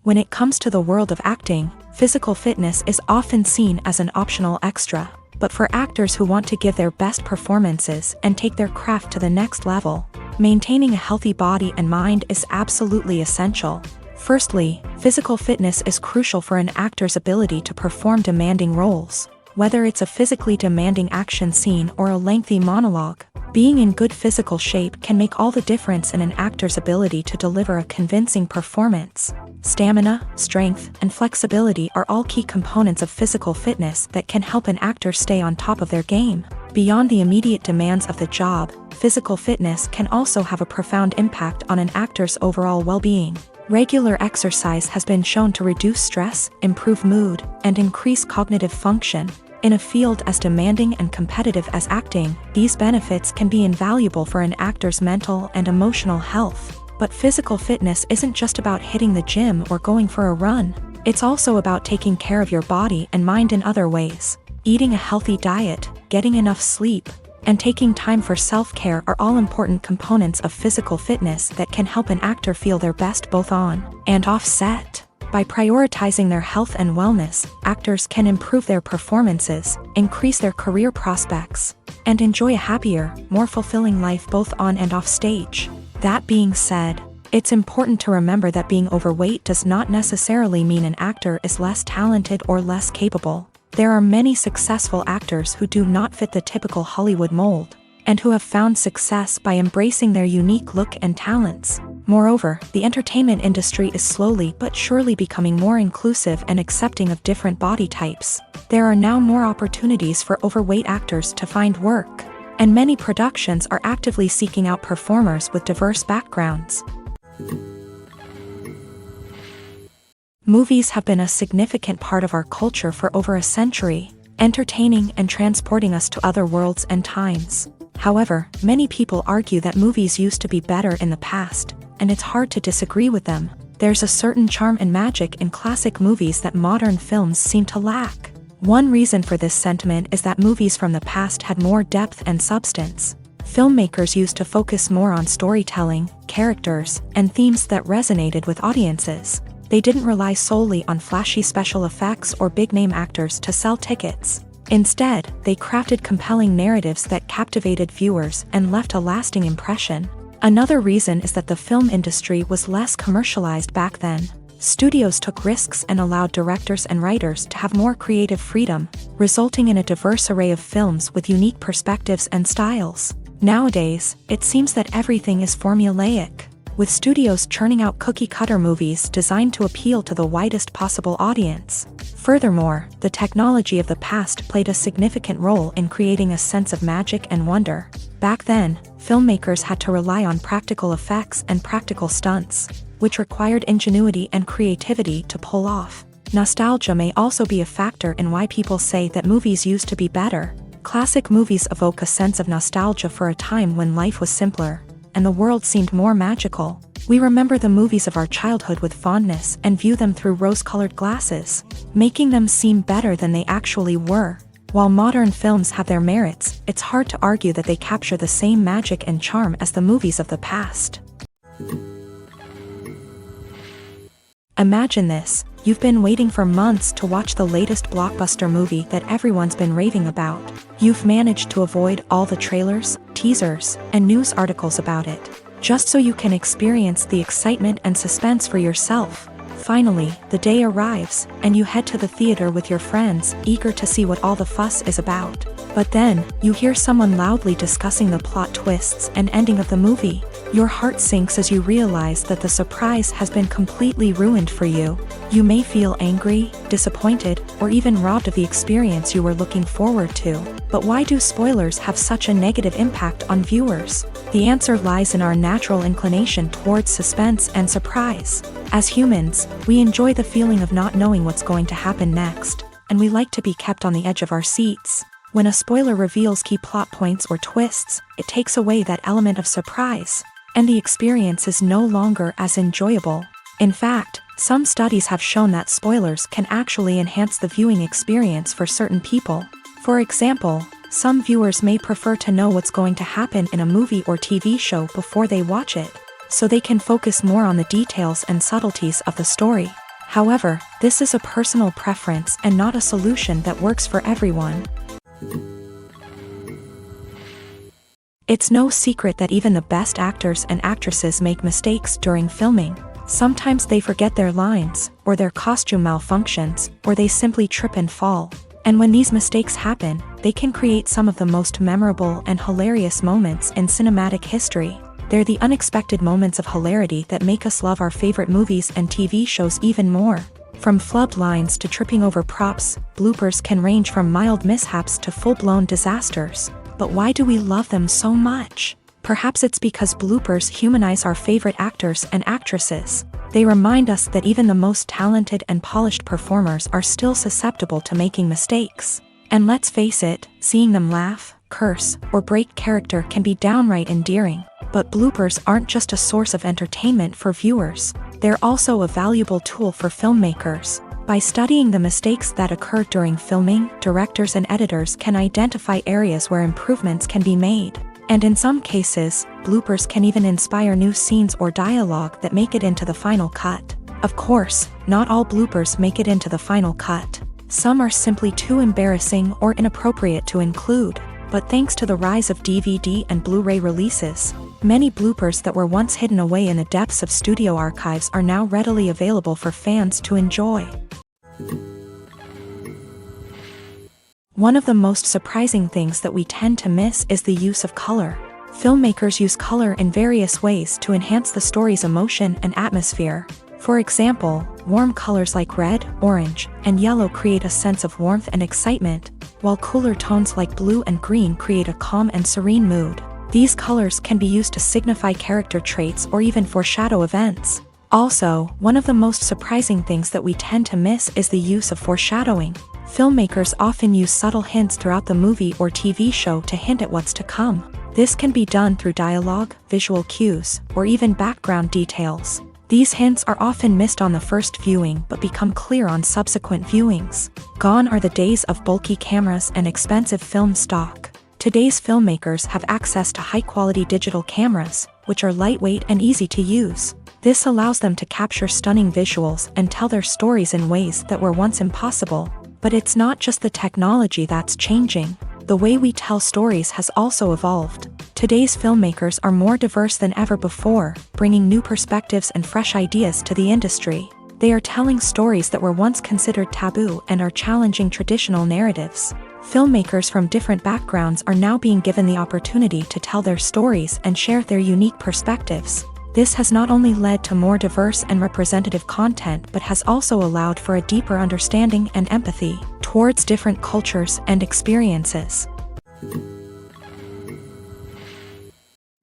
When it comes to the world of acting, physical fitness is often seen as an optional extra. But for actors who want to give their best performances and take their craft to the next level, maintaining a healthy body and mind is absolutely essential. Firstly, physical fitness is crucial for an actor's ability to perform demanding roles. Whether it's a physically demanding action scene or a lengthy monologue, being in good physical shape can make all the difference in an actor's ability to deliver a convincing performance. Stamina, strength, and flexibility are all key components of physical fitness that can help an actor stay on top of their game. Beyond the immediate demands of the job, physical fitness can also have a profound impact on an actor's overall well-being. Regular exercise has been shown to reduce stress, improve mood, and increase cognitive function. In a field as demanding and competitive as acting, these benefits can be invaluable for an actor's mental and emotional health. But physical fitness isn't just about hitting the gym or going for a run. It's also about taking care of your body and mind in other ways. Eating a healthy diet, getting enough sleep, and taking time for self-care are all important components of physical fitness that can help an actor feel their best both on and off set. By prioritizing their health and wellness, actors can improve their performances, increase their career prospects, and enjoy a happier, more fulfilling life both on and off stage. That being said, it's important to remember that being overweight does not necessarily mean an actor is less talented or less capable. There are many successful actors who do not fit the typical Hollywood mold, and who have found success by embracing their unique look and talents. Moreover, the entertainment industry is slowly but surely becoming more inclusive and accepting of different body types. There are now more opportunities for overweight actors to find work, and many productions are actively seeking out performers with diverse backgrounds. Movies have been a significant part of our culture for over a century, entertaining and transporting us to other worlds and times. However, many people argue that movies used to be better in the past, and it's hard to disagree with them. There's a certain charm and magic in classic movies that modern films seem to lack. One reason for this sentiment is that movies from the past had more depth and substance. Filmmakers used to focus more on storytelling, characters, and themes that resonated with audiences. They didn't rely solely on flashy special effects or big-name actors to sell tickets. Instead, they crafted compelling narratives that captivated viewers and left a lasting impression. Another reason is that the film industry was less commercialized back then. Studios took risks and allowed directors and writers to have more creative freedom, resulting in a diverse array of films with unique perspectives and styles. Nowadays, it seems that everything is formulaic, with studios churning out cookie-cutter movies designed to appeal to the widest possible audience. Furthermore, the technology of the past played a significant role in creating a sense of magic and wonder. Back then, filmmakers had to rely on practical effects and practical stunts, which required ingenuity and creativity to pull off. Nostalgia may also be a factor in why people say that movies used to be better. Classic movies evoke a sense of nostalgia for a time when life was simpler, and the world seemed more magical. We remember the movies of our childhood with fondness and view them through rose-colored glasses, making them seem better than they actually were. While modern films have their merits, it's hard to argue that they capture the same magic and charm as the movies of the past. Imagine this: you've been waiting for months to watch the latest blockbuster movie that everyone's been raving about. You've managed to avoid all the trailers, teasers, and news articles about it, just so you can experience the excitement and suspense for yourself. Finally, the day arrives, and you head to the theater with your friends, eager to see what all the fuss is about. But then, you hear someone loudly discussing the plot twists and ending of the movie. Your heart sinks as you realize that the surprise has been completely ruined for you. You may feel angry, disappointed, or even robbed of the experience you were looking forward to. But why do spoilers have such a negative impact on viewers? The answer lies in our natural inclination towards suspense and surprise. As humans, we enjoy the feeling of not knowing what's going to happen next, and we like to be kept on the edge of our seats. When a spoiler reveals key plot points or twists, it takes away that element of surprise, and the experience is no longer as enjoyable. In fact, some studies have shown that spoilers can actually enhance the viewing experience for certain people. For example, some viewers may prefer to know what's going to happen in a movie or TV show before they watch it, so they can focus more on the details and subtleties of the story. However, this is a personal preference and not a solution that works for everyone. It's no secret that even the best actors and actresses make mistakes during filming. Sometimes they forget their lines, or their costume malfunctions, or they simply trip and fall. And when these mistakes happen, they can create some of the most memorable and hilarious moments in cinematic history. They're the unexpected moments of hilarity that make us love our favorite movies and TV shows even more. From flubbed lines to tripping over props, bloopers can range from mild mishaps to full-blown disasters. But why do we love them so much? Perhaps it's because bloopers humanize our favorite actors and actresses. They remind us that even the most talented and polished performers are still susceptible to making mistakes. And let's face it, seeing them laugh, curse, or break character can be downright endearing. But bloopers aren't just a source of entertainment for viewers. They're also a valuable tool for filmmakers. By studying the mistakes that occur during filming, directors and editors can identify areas where improvements can be made. And in some cases, bloopers can even inspire new scenes or dialogue that make it into the final cut. Of course, not all bloopers make it into the final cut. Some are simply too embarrassing or inappropriate to include. But thanks to the rise of DVD and Blu-ray releases, many bloopers that were once hidden away in the depths of studio archives are now readily available for fans to enjoy. One of the most surprising things that we tend to miss is the use of color. Filmmakers use color in various ways to enhance the story's emotion and atmosphere. For example, warm colors like red, orange, and yellow create a sense of warmth and excitement, while cooler tones like blue and green create a calm and serene mood. These colors can be used to signify character traits or even foreshadow events. Also, one of the most surprising things that we tend to miss is the use of foreshadowing. Filmmakers often use subtle hints throughout the movie or TV show to hint at what's to come. This can be done through dialogue, visual cues, or even background details. These hints are often missed on the first viewing but become clear on subsequent viewings. Gone are the days of bulky cameras and expensive film stock. Today's filmmakers have access to high-quality digital cameras, which are lightweight and easy to use. This allows them to capture stunning visuals and tell their stories in ways that were once impossible. But it's not just the technology that's changing. The way we tell stories has also evolved. Today's filmmakers are more diverse than ever before, bringing new perspectives and fresh ideas to the industry. They are telling stories that were once considered taboo and are challenging traditional narratives. Filmmakers from different backgrounds are now being given the opportunity to tell their stories and share their unique perspectives. This has not only led to more diverse and representative content but has also allowed for a deeper understanding and empathy towards different cultures and experiences.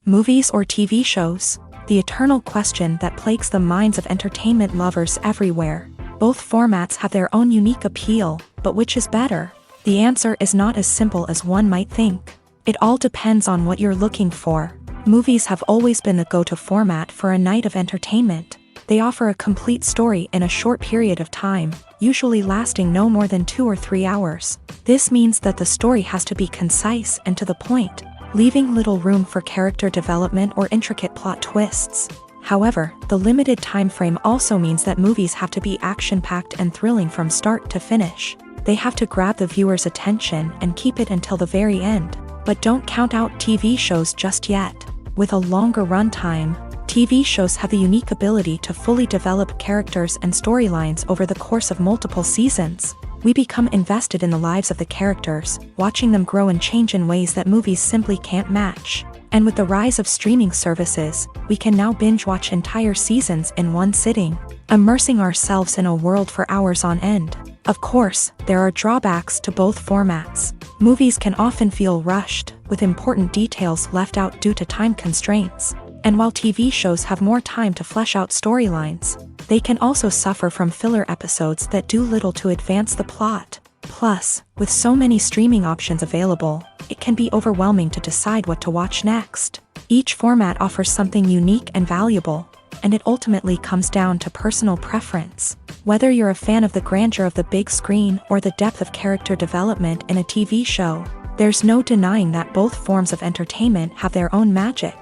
Movies or TV shows? The eternal question that plagues the minds of entertainment lovers everywhere. Both formats have their own unique appeal, but which is better? The answer is not as simple as one might think. It all depends on what you're looking for. Movies have always been the go-to format for a night of entertainment. They offer a complete story in a short period of time, usually lasting no more than 2 or 3 hours. This means that the story has to be concise and to the point, leaving little room for character development or intricate plot twists. However, the limited time frame also means that movies have to be action-packed and thrilling from start to finish. They have to grab the viewer's attention and keep it until the very end. But don't count out TV shows just yet. With a longer runtime, TV shows have the unique ability to fully develop characters and storylines over the course of multiple seasons. We become invested in the lives of the characters, watching them grow and change in ways that movies simply can't match. And with the rise of streaming services, we can now binge-watch entire seasons in one sitting, immersing ourselves in a world for hours on end. Of course, there are drawbacks to both formats. Movies can often feel rushed, with important details left out due to time constraints. And while TV shows have more time to flesh out storylines, they can also suffer from filler episodes that do little to advance the plot. Plus, with so many streaming options available, it can be overwhelming to decide what to watch next. Each format offers something unique and valuable, and it ultimately comes down to personal preference. Whether you're a fan of the grandeur of the big screen or the depth of character development in a TV show, there's no denying that both forms of entertainment have their own magic.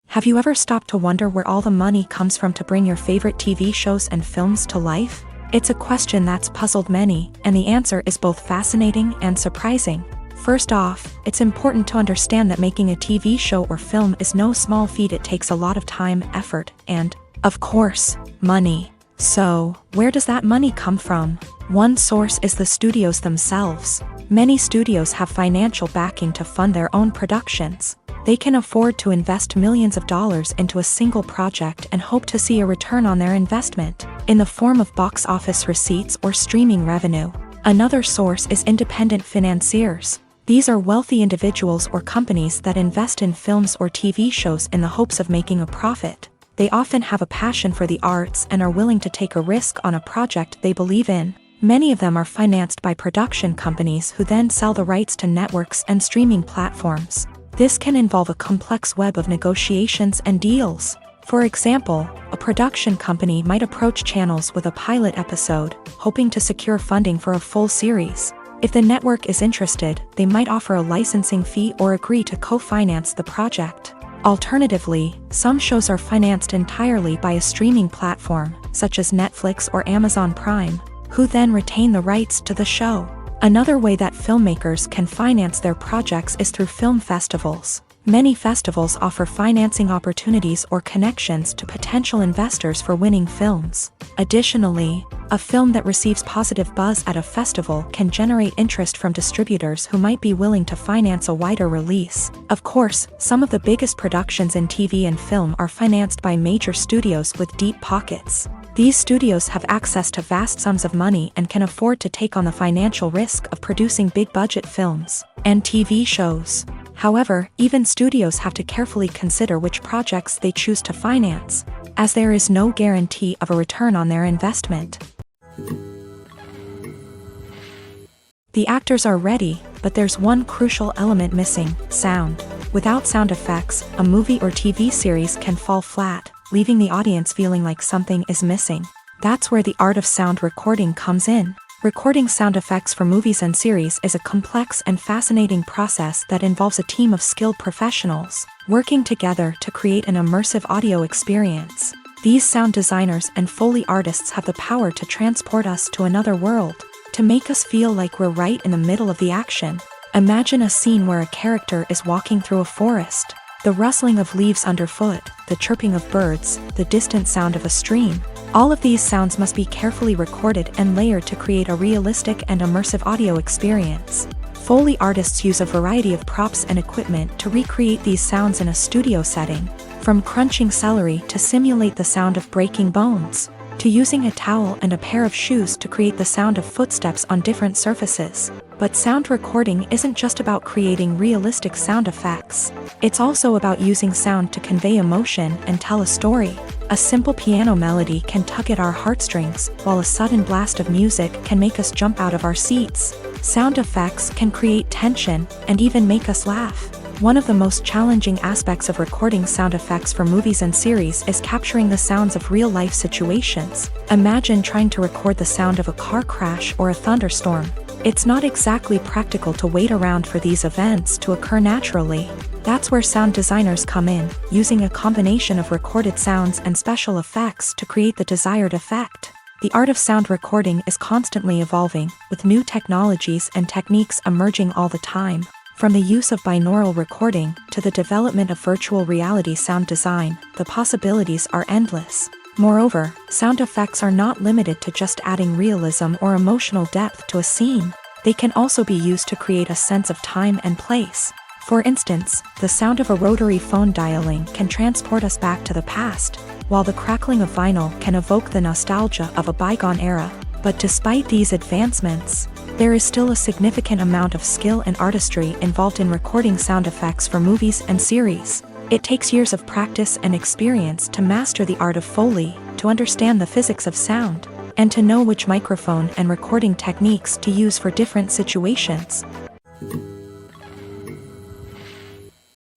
Have you ever stopped to wonder where all the money comes from to bring your favorite TV shows and films to life? It's a question that's puzzled many, and the answer is both fascinating and surprising. First off, it's important to understand that making a TV show or film is no small feat. It takes a lot of time, effort, and, of course, money. So, where does that money come from? One source is the studios themselves. Many studios have financial backing to fund their own productions. They can afford to invest millions of dollars into a single project and hope to see a return on their investment, in the form of box office receipts or streaming revenue. Another source is independent financiers. These are wealthy individuals or companies that invest in films or TV shows in the hopes of making a profit. They often have a passion for the arts and are willing to take a risk on a project they believe in. Many of them are financed by production companies who then sell the rights to networks and streaming platforms. This can involve a complex web of negotiations and deals. For example, a production company might approach channels with a pilot episode, hoping to secure funding for a full series. If the network is interested, they might offer a licensing fee or agree to co-finance the project. Alternatively, some shows are financed entirely by a streaming platform, such as Netflix or Amazon Prime, who then retain the rights to the show. Another way that filmmakers can finance their projects is through film festivals. Many festivals offer financing opportunities or connections to potential investors for winning films. Additionally, a film that receives positive buzz at a festival can generate interest from distributors who might be willing to finance a wider release. Of course, some of the biggest productions in TV and film are financed by major studios with deep pockets. These studios have access to vast sums of money and can afford to take on the financial risk of producing big-budget films and TV shows. However, even studios have to carefully consider which projects they choose to finance, as there is no guarantee of a return on their investment. The actors are ready, but there's one crucial element missing: sound. Without sound effects, a movie or TV series can fall flat, leaving the audience feeling like something is missing. That's where the art of sound recording comes in. Recording sound effects for movies and series is a complex and fascinating process that involves a team of skilled professionals working together to create an immersive audio experience. These sound designers and Foley artists have the power to transport us to another world, to make us feel like we're right in the middle of the action. Imagine a scene where a character is walking through a forest. The rustling of leaves underfoot, the chirping of birds, the distant sound of a stream. All of these sounds must be carefully recorded and layered to create a realistic and immersive audio experience. Foley artists use a variety of props and equipment to recreate these sounds in a studio setting, from crunching celery to simulate the sound of breaking bones, to using a towel and a pair of shoes to create the sound of footsteps on different surfaces. But sound recording isn't just about creating realistic sound effects. It's also about using sound to convey emotion and tell a story. A simple piano melody can tug at our heartstrings, while a sudden blast of music can make us jump out of our seats. Sound effects can create tension and even make us laugh. One of the most challenging aspects of recording sound effects for movies and series is capturing the sounds of real-life situations. Imagine trying to record the sound of a car crash or a thunderstorm. It's not exactly practical to wait around for these events to occur naturally. That's where sound designers come in, using a combination of recorded sounds and special effects to create the desired effect. The art of sound recording is constantly evolving, with new technologies and techniques emerging all the time. From the use of binaural recording to the development of virtual reality sound design, the possibilities are endless. Moreover, sound effects are not limited to just adding realism or emotional depth to a scene. They can also be used to create a sense of time and place. For instance, the sound of a rotary phone dialing can transport us back to the past, while the crackling of vinyl can evoke the nostalgia of a bygone era. But despite these advancements, there is still a significant amount of skill and artistry involved in recording sound effects for movies and series. It takes years of practice and experience to master the art of Foley, to understand the physics of sound, and to know which microphone and recording techniques to use for different situations.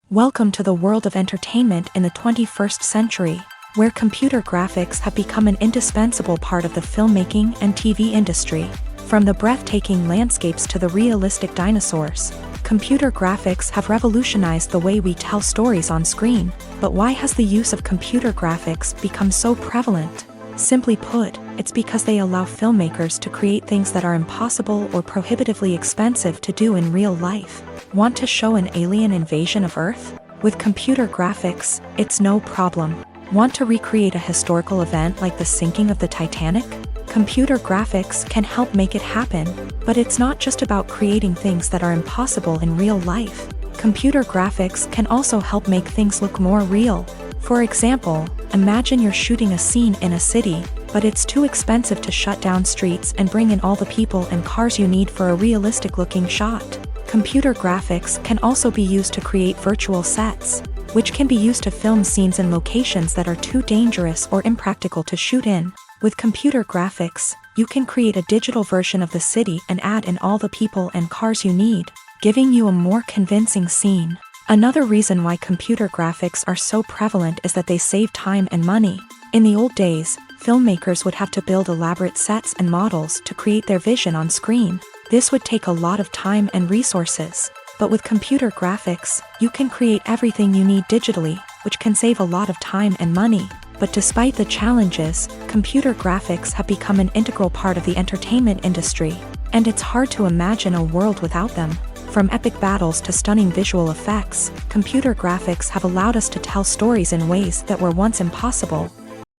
Welcome to the world of entertainment in the 21st century, where computer graphics have become an indispensable part of the filmmaking and TV industry. From the breathtaking landscapes to the realistic dinosaurs, computer graphics have revolutionized the way we tell stories on screen. But why has the use of computer graphics become so prevalent? Simply put, it's because they allow filmmakers to create things that are impossible or prohibitively expensive to do in real life. Want to show an alien invasion of Earth? With computer graphics, it's no problem. Want to recreate a historical event like the sinking of the Titanic? Computer graphics can help make it happen, but it's not just about creating things that are impossible in real life. Computer graphics can also help make things look more real. For example, imagine you're shooting a scene in a city, but it's too expensive to shut down streets and bring in all the people and cars you need for a realistic-looking shot. Computer graphics can also be used to create virtual sets, which can be used to film scenes in locations that are too dangerous or impractical to shoot in. With computer graphics, you can create a digital version of the city and add in all the people and cars you need, giving you a more convincing scene. Another reason why computer graphics are so prevalent is that they save time and money. In the old days, filmmakers would have to build elaborate sets and models to create their vision on screen. This would take a lot of time and resources. But with computer graphics, you can create everything you need digitally, which can save a lot of time and money. But despite the challenges, computer graphics have become an integral part of the entertainment industry, and it's hard to imagine a world without them. From epic battles to stunning visual effects, computer graphics have allowed us to tell stories in ways that were once impossible.